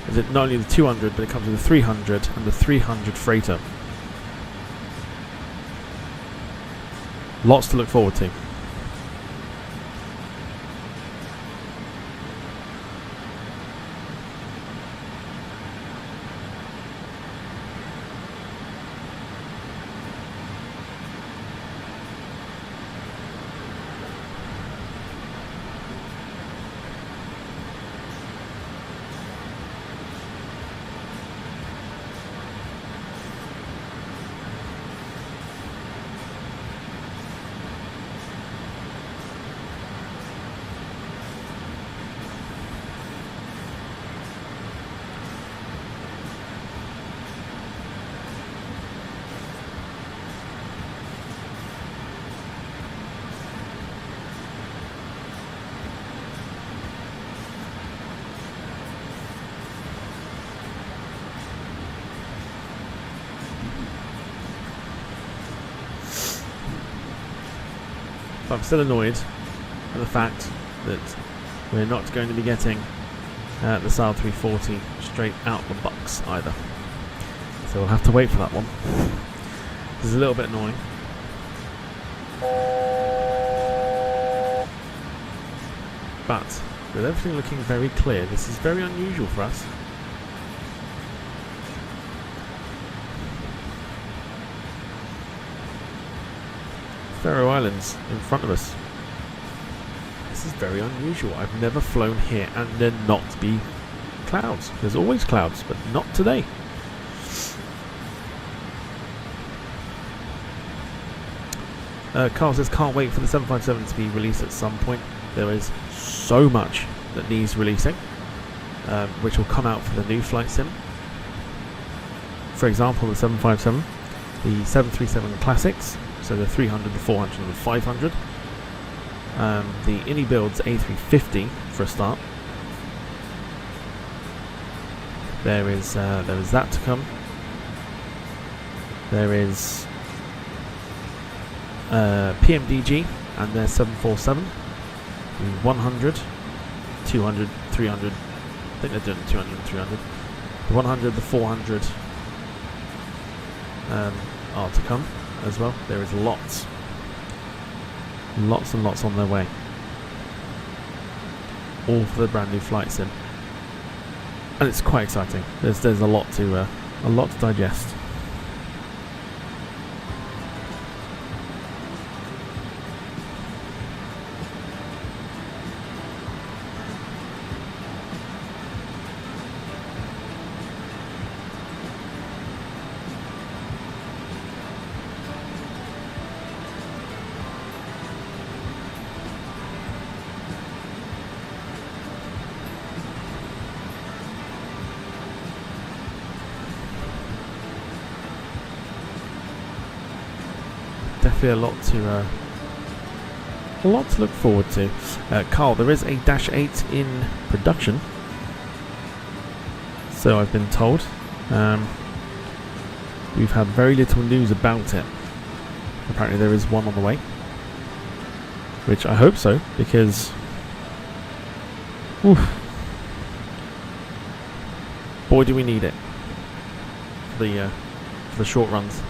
is that not only the 200, but it comes with the 300 and the 300 freighter. Lots to look forward to. I'm still annoyed at the fact that we're not going to be getting the SAR 340 straight out the box either. So we'll have to wait for that one. This is a little bit annoying. But with everything looking very clear, this is very unusual for us. Faroe Islands in front of us. This is very unusual. I've never flown here and there not be clouds. There's always clouds, but not today. Carl says can't wait for the 757 to be released at some point. There is so much that needs releasing, which will come out for the new flight sim. For example, the 757, the 737 Classics, so the 300, the 400 and the 500. The Innie builds A350 for a start. There is that to come. There is PMDG and their 747, the 100, 200, 300. I think they're doing 200 and 300. The 100, the 400 are to come as well. There is lots and lots on their way, all for the brand new flight sim, and it's quite exciting. There's a lot to digest. Definitely a lot to look forward to. Carl, there is a Dash 8 in production, so I've been told. We've had very little news about it. Apparently there is one on the way, which I hope so, because boy do we need it for the short runs.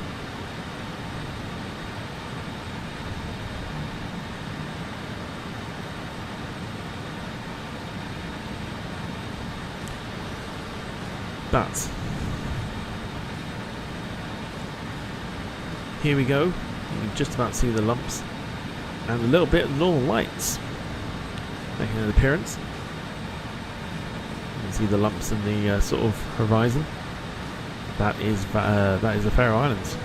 But here we go. You can just about see the lumps and a little bit of normal lights making an appearance. You can see the lumps in the sort of horizon. That is the Faroe Islands.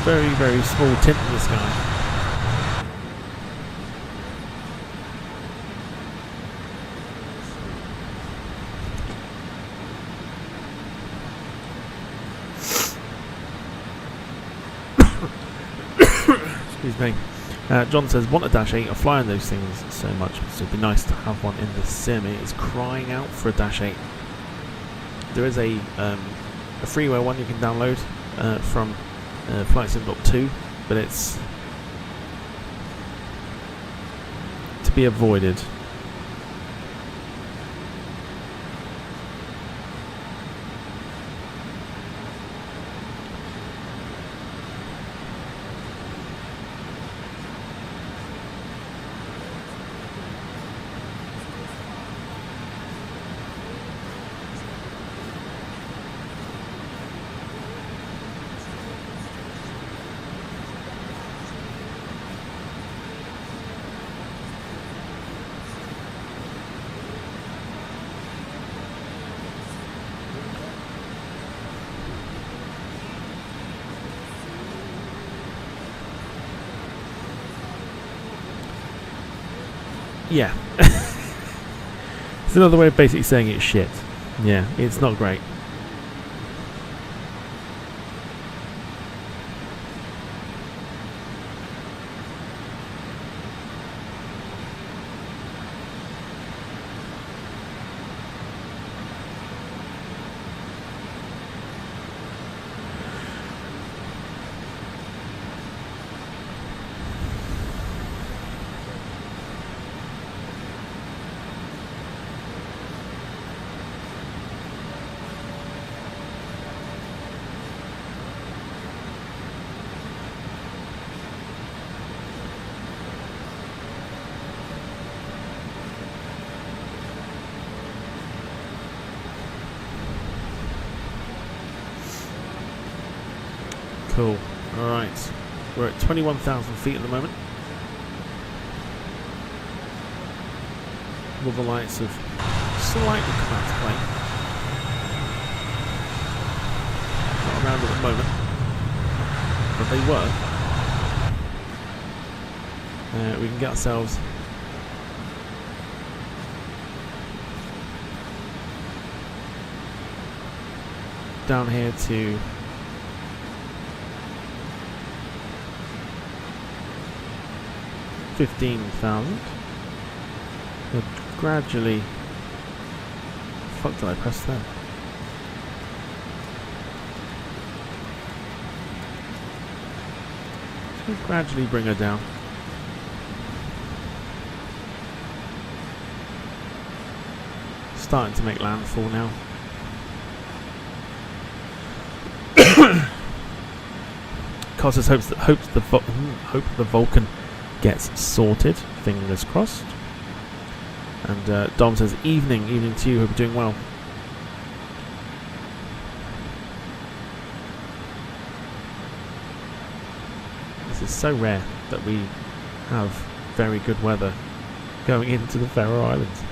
very, very small tint in the sky. Excuse me. John says, want a Dash 8. I fly on those things so much, so it'd be nice to have one in the sim. It is crying out for a Dash 8. There is a freeware one you can download from FlightSim.2, but it's to be avoided. Yeah. It's another way of basically saying it's shit. Yeah, it's not great. Cool. Alright. We're at 21,000 feet at the moment. All the lights have slightly come out to play. Not around at the moment, but they were. We can get ourselves down here to 15,000. We'll gradually. Fuck, did I press that? We'll gradually bring her down. Starting to make landfall now. Costas hopes the Vulcan gets sorted. Fingers crossed. And Dom says, evening to you. Hope you're doing well. This is so rare that we have very good weather going into the Faroe Islands.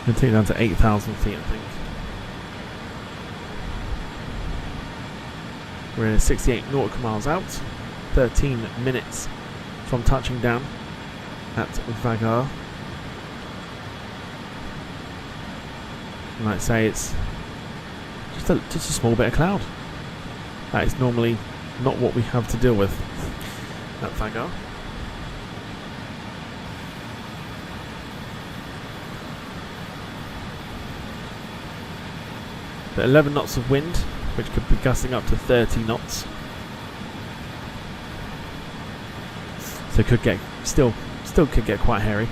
I'm going to take it down to 8,000 feet, I think. We're 68 nautical miles out, 13 minutes from touching down at Vagar. And like I say, it's just a small bit of cloud. That is normally not what we have to deal with at Vagar. But 11 knots of wind, which could be gusting up to 30 knots. So it could get still could get quite hairy.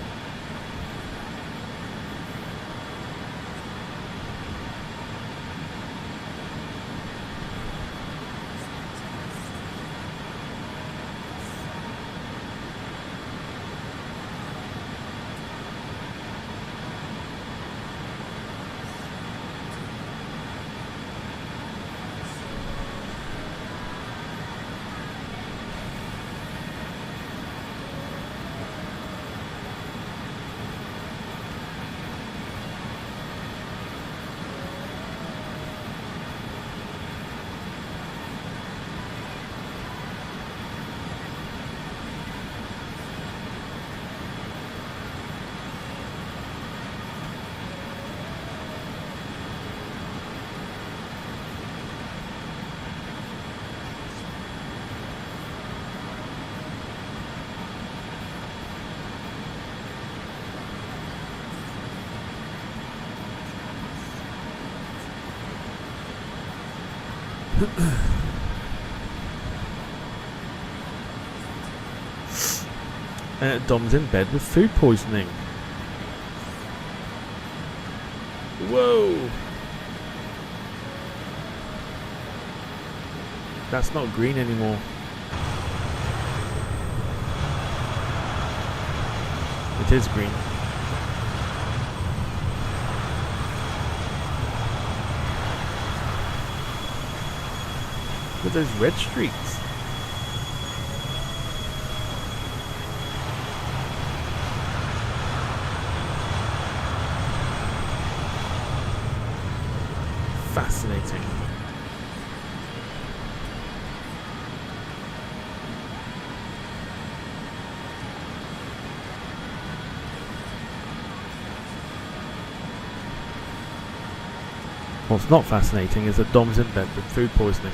Dom's in bed with food poisoning. Whoa! That's not green anymore. It is green. Look at those red streaks. Fascinating. What's not fascinating is that Dom's in bed with food poisoning.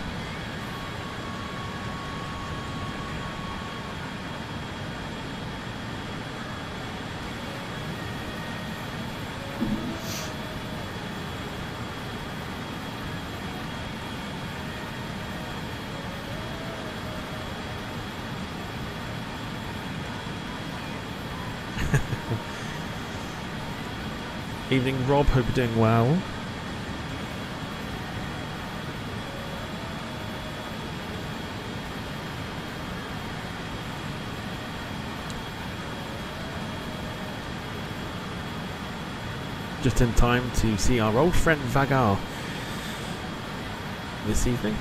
Evening, Rob. Hope you're doing well. Just in time to see our old friend Vagar this evening.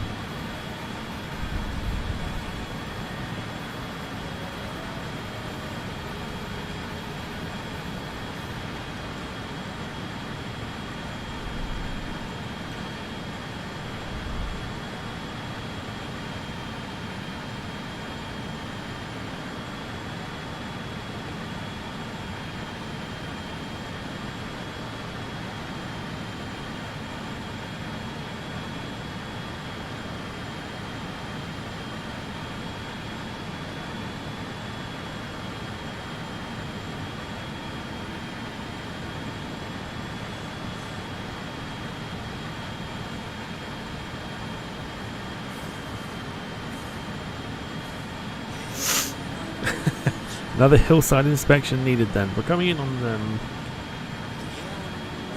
Another hillside inspection needed then. We're coming in on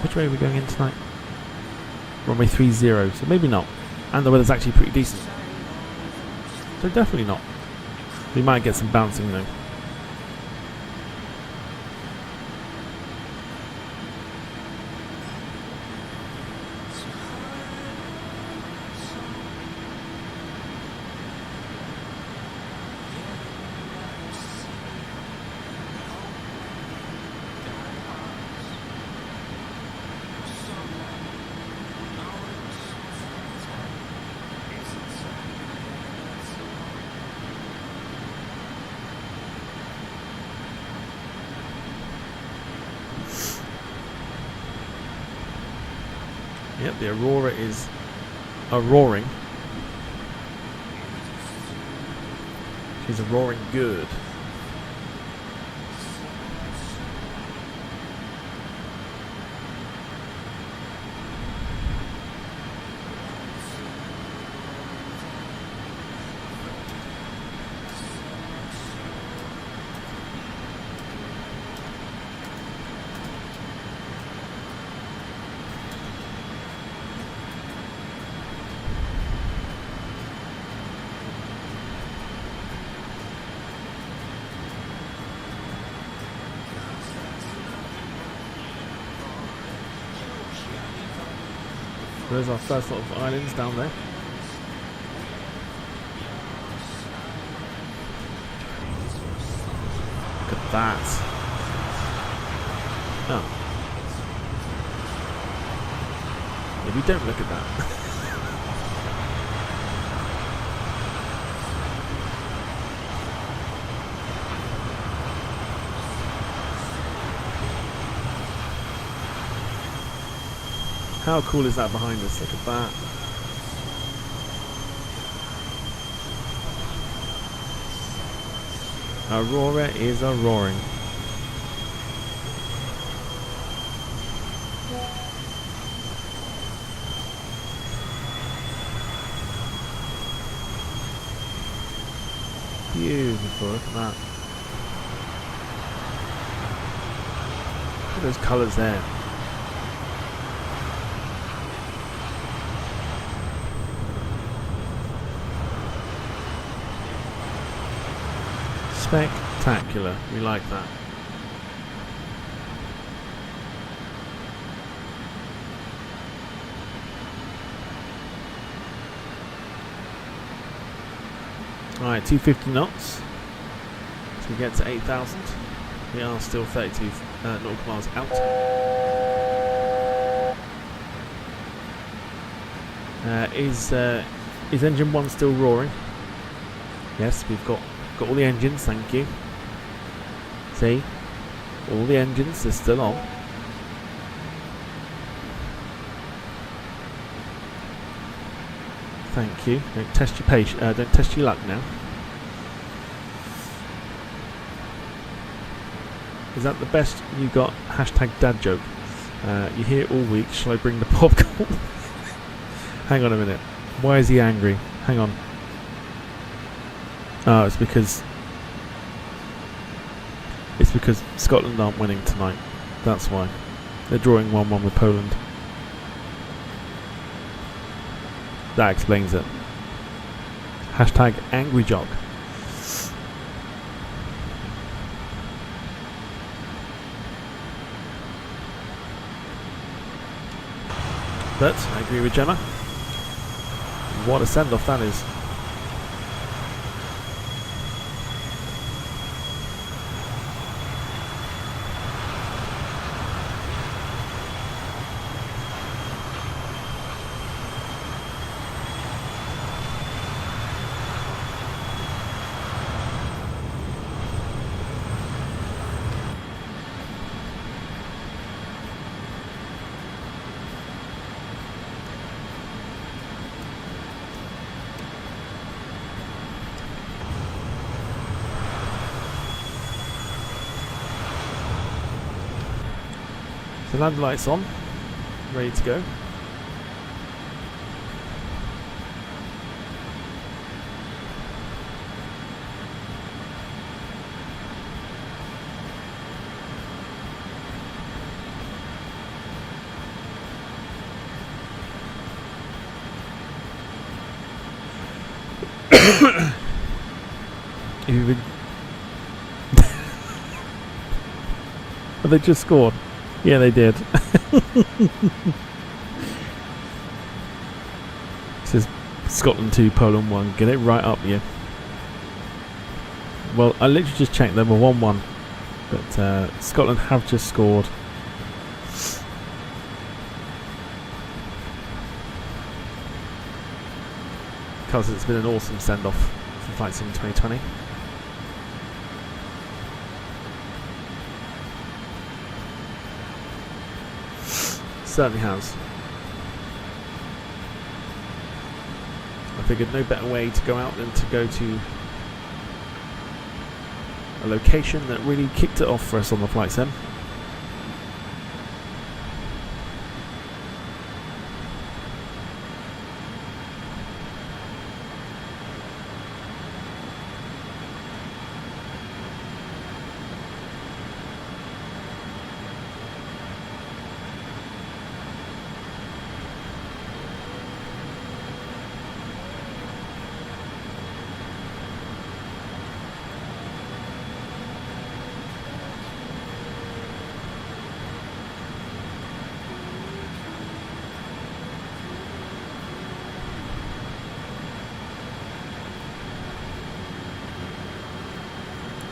which way are we going in tonight? Runway 30, so maybe not. And the weather's actually pretty decent. So definitely not. We might get some bouncing though. Yep, the Aurora is roaring. She's roaring good. There's our first lot of islands down there. Look at that. Oh. Maybe don't look at that. How cool is that behind us? Look at that. Aurora is roaring. beautiful. Look at that. Look at those colours there. Spectacular. We like that. Alright, 250 knots. So we get to 8,000. We are still 32 nautical miles out. Is engine 1 still roaring? Yes, we've got all the engines, thank you. See? All the engines are still on. Thank you. Don't test your patience. Don't test your luck now. Is that the best you got? Hashtag dad joke. You hear it all week. Shall I bring the popcorn? Hang on a minute. Why is he angry? Hang on. Oh, it's because Scotland aren't winning tonight. That's why. They're drawing 1-1 with Poland. That explains it. Hashtag angry jock. But I agree with Gemma. What a send-off that is. So landing lights on, ready to go. Have they just scored? Yeah, they did. This is Scotland 2, Poland 1. Get it right up, yeah. Well, I literally just checked. They were 1-1. But Scotland have just scored. Because it's been an awesome send-off for Flight Sim 2020. Certainly has. I figured no better way to go out than to go to a location that really kicked it off for us on the Flight Sim.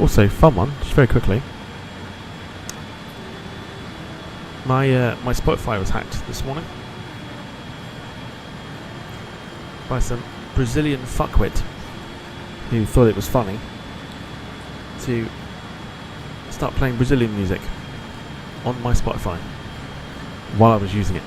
Also, fun one, just very quickly. My Spotify was hacked this morning by some Brazilian fuckwit who thought it was funny to start playing Brazilian music on my Spotify while I was using it.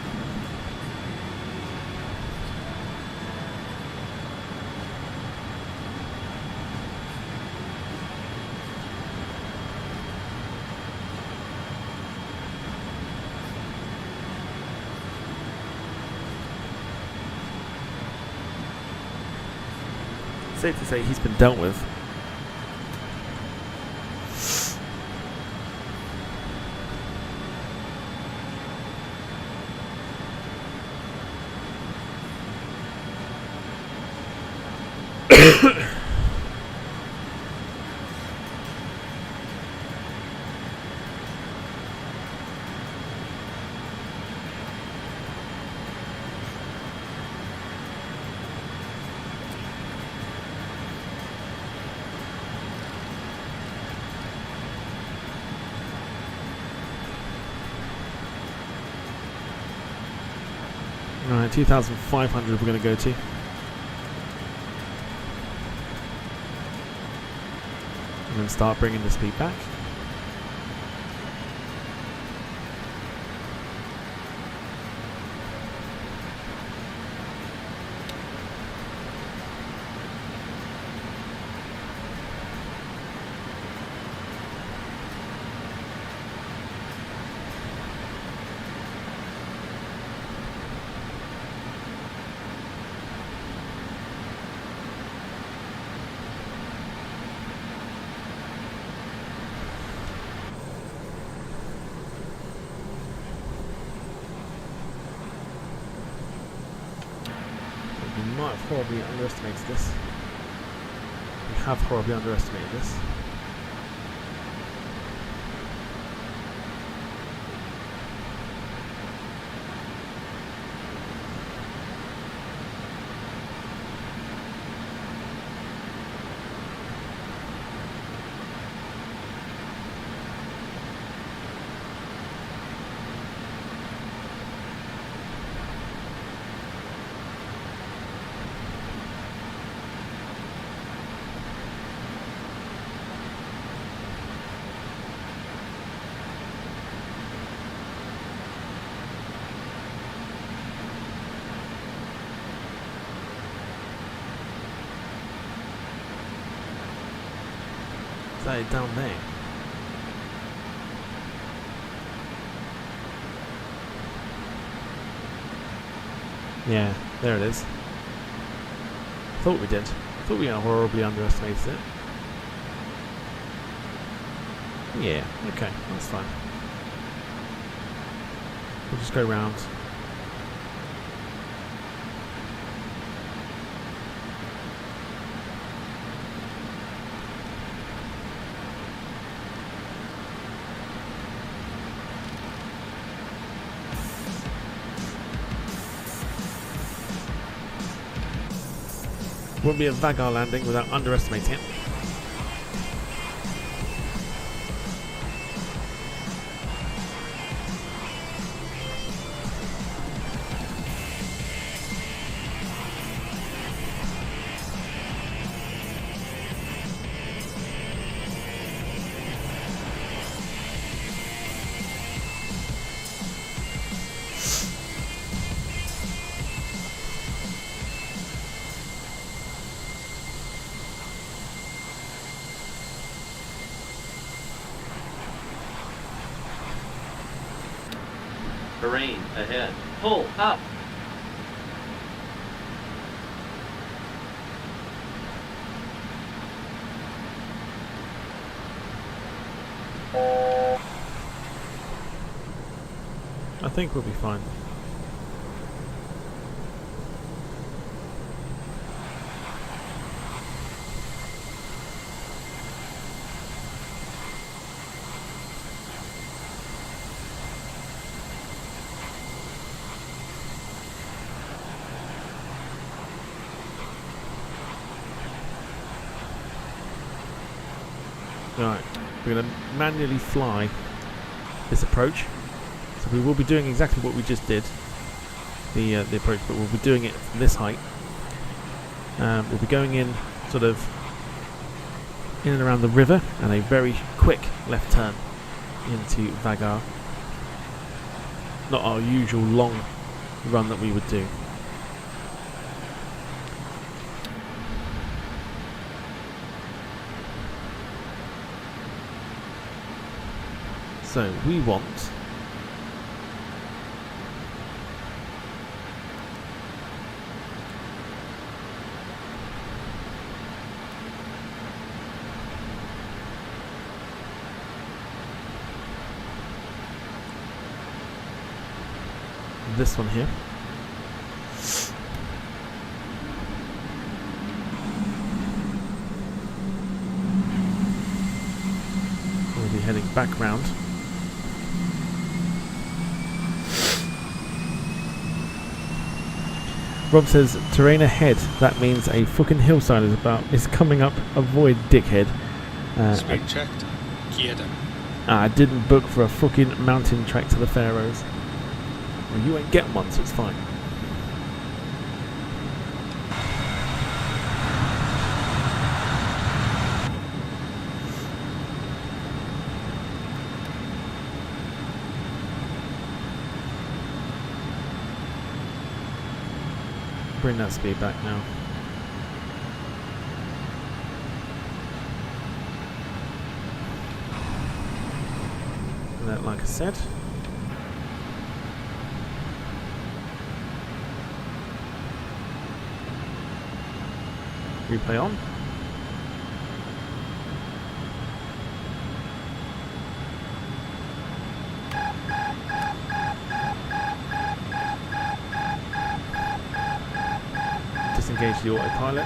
Safe to say he's been dealt with. Alright, 2,500 we're going to go to. And then start bringing the speed back. We might have horribly underestimated this. We have horribly underestimated this. Is that it down there? Yeah, there it is. Thought we did. Thought we horribly underestimated it. Yeah, okay, that's fine. We'll just go round. Wouldn't be a Vagar landing without underestimating it. Terrain ahead. Pull up. I think we'll be fine. Right, we're going to manually fly this approach. So we will be doing exactly what we just did, the approach, but we'll be doing it from this height. We'll be going in sort of in and around the river and a very quick left turn into Vagar. Not our usual long run that we would do. So we want this one here. We'll be heading back round. Rob says, terrain ahead. That means a fucking hillside is coming up. Avoid, dickhead. Speed checked. Gear down. I didn't book for a fucking mountain trek to the Faroes. Well, you ain't getting one, so it's fine. Bring that speed back now. And that, like I said. Replay on. Disengage the autopilot.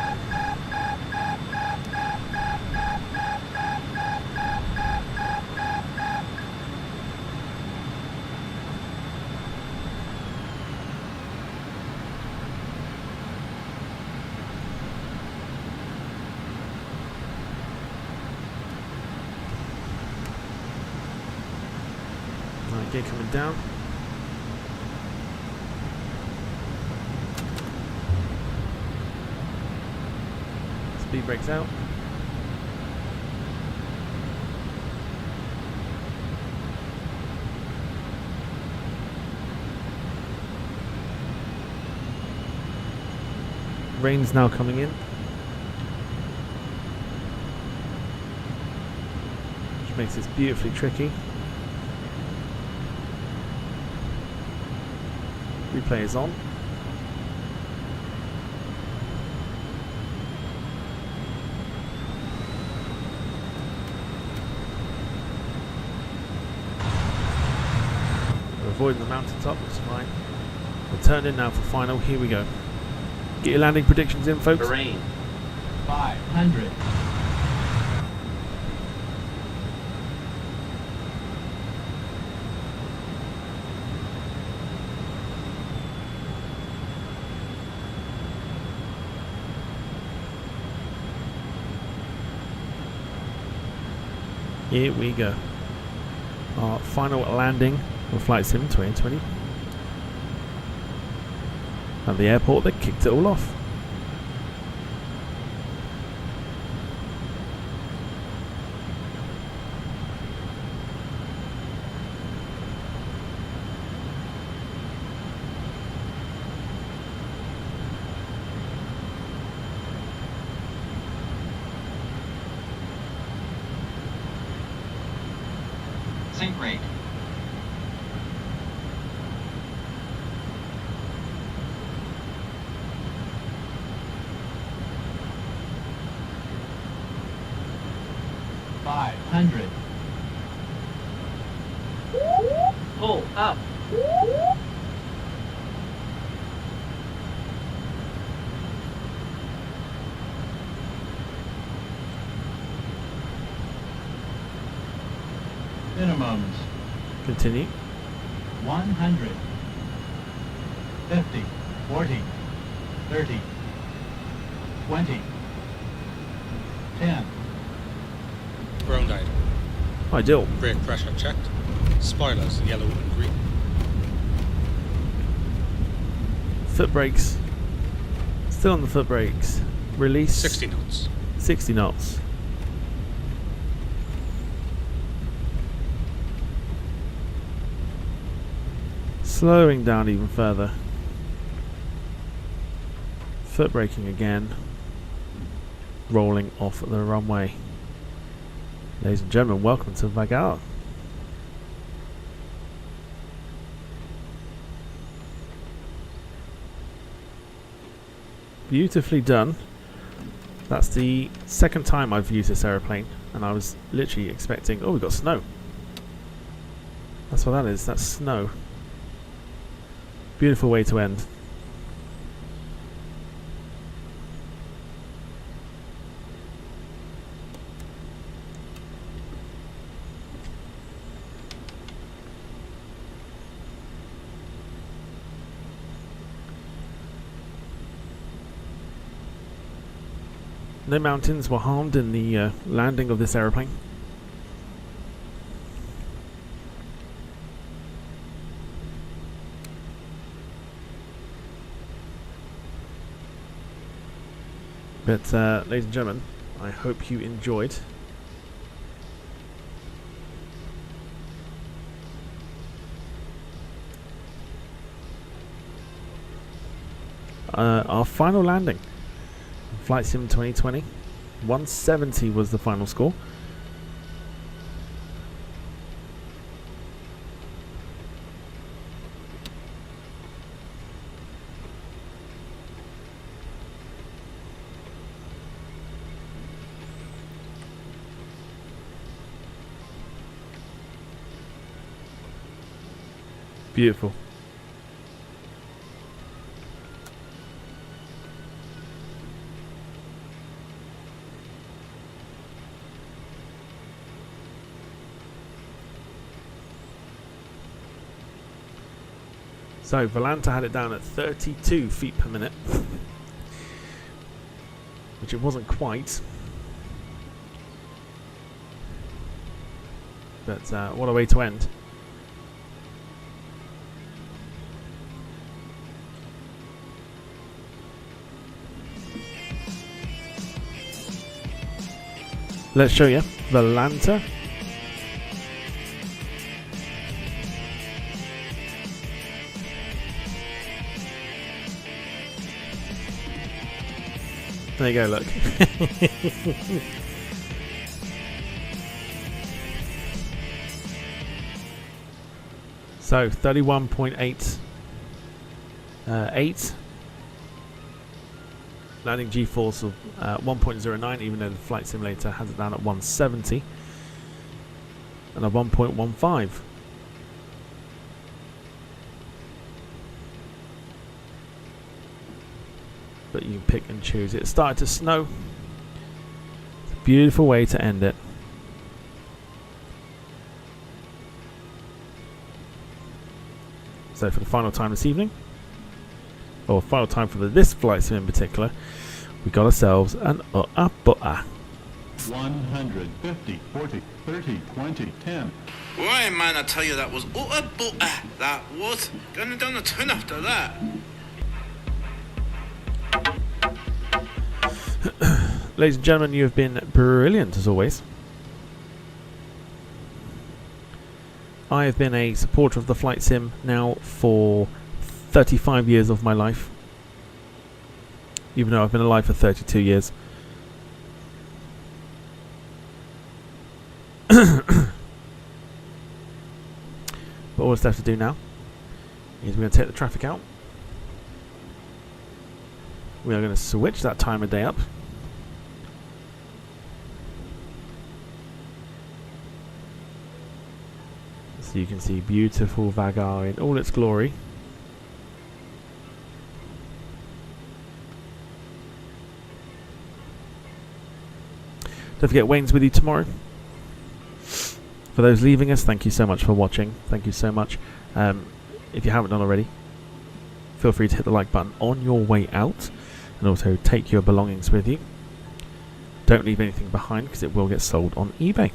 Right, gear coming down. Speed brakes out. Rain's now coming in, which makes this beautifully tricky. Replay is on. We're avoiding the mountaintop, that's fine. We'll turn in now for final. Here we go. Get your landing predictions in, folks. Terrain. 500. Here we go. Our final landing of Flight Sim 2020. At the airport that kicked it all off. Sync rate. $500. Pull up. Minimums. Continue. 100. 50. 40. 30. 20. 10. Ground item. Ideal. Brake pressure checked. Spoilers yellow and green. Foot brakes. Still on the foot brakes. Release. 60 knots. 60 knots. Slowing down even further. Foot braking again. Rolling off the runway. Ladies and gentlemen, welcome to Vagar. Beautifully done. That's the second time I've used this aeroplane, and I was literally expecting, oh, we've got snow. That's what that is, that's snow. Beautiful way to end. No mountains were harmed in the landing of this aeroplane. But ladies and gentlemen, I hope you enjoyed. our final landing. Flight Sim 2020. 170 was the final score. Beautiful. So Volanta had it down at 32 feet per minute, which it wasn't quite. But what a way to end. Let's show you Volanta. There you go, look. So 31.8 landing G-force of 1.09, even though the flight simulator has it down at 170, and a 1.15. But you can pick and choose. It started to snow. It's a beautiful way to end it. So for the final time this evening, or final time for this flight sim in particular, we got ourselves an butter. 150, 40, 30, 20, 10. Why, man, I tell you, that was butter. That was. Going down the tune after that. Ladies and gentlemen, you have been brilliant as always. I have been a supporter of the flight sim now for 35 years of my life, even though I've been alive for 32 years. But all that's left to do now is we're going to take the traffic out. We are going to switch that time of day up. So you can see beautiful Vagar in all its glory. Don't forget, Wayne's with you tomorrow. For those leaving us, thank you so much for watching. Thank you so much. If you haven't done already, feel free to hit the like button on your way out, and also take your belongings with you. Don't leave anything behind because it will get sold on eBay.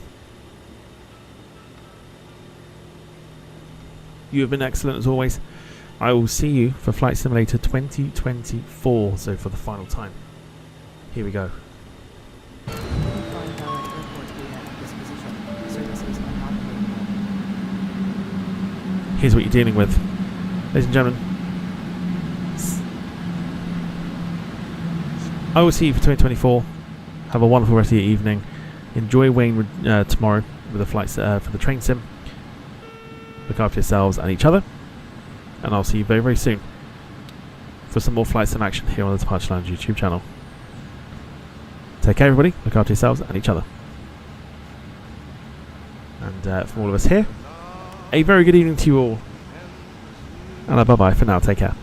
You have been excellent as always. I will see you for Flight Simulator 2024, so for the final time. Here we go. Here's what you're dealing with. Ladies and gentlemen, I will see you for 2024. Have a wonderful rest of your evening. Enjoy Wayne tomorrow with the flights for the train sim. Look after yourselves and each other, and I'll see you very, very soon for some more flight sim action here on the Departure Lounge YouTube channel. Take care, everybody. Look after yourselves and each other. And from all of us here, a very good evening to you all, and bye-bye for now. Take care.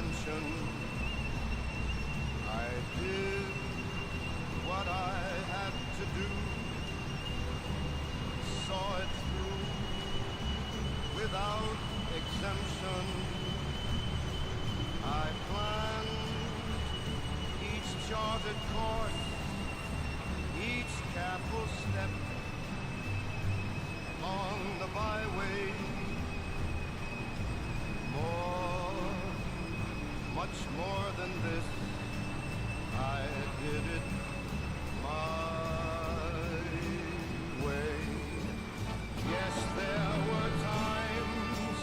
attention. I did what I had to do, saw it through without exemption. I planned each charted course, each careful step on the byway. More, much more than this, I did it my way. Yes, there were times,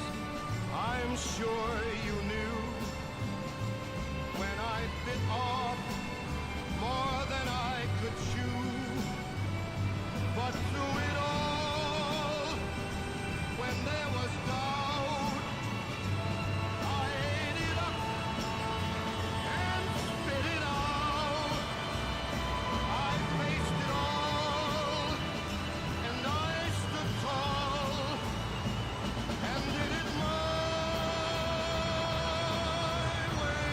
I'm sure you knew, when I bit off more than I could chew. But through it all, when there was doubt, I ate it up and spit it out. I faced it all, and I stood tall, and did it my way.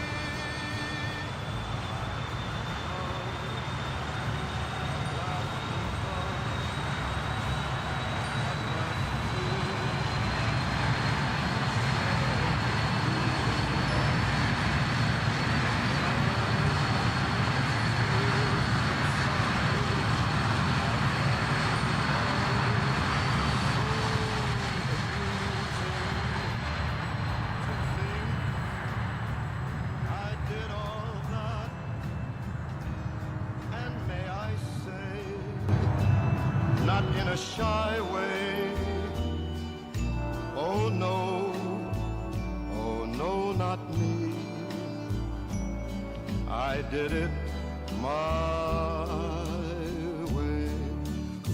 I did all that, and may I say, not in a shy way. Oh no, not me. I did it my way.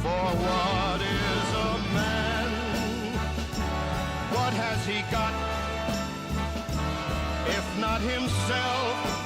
For what is a man? What has he got, if not himself?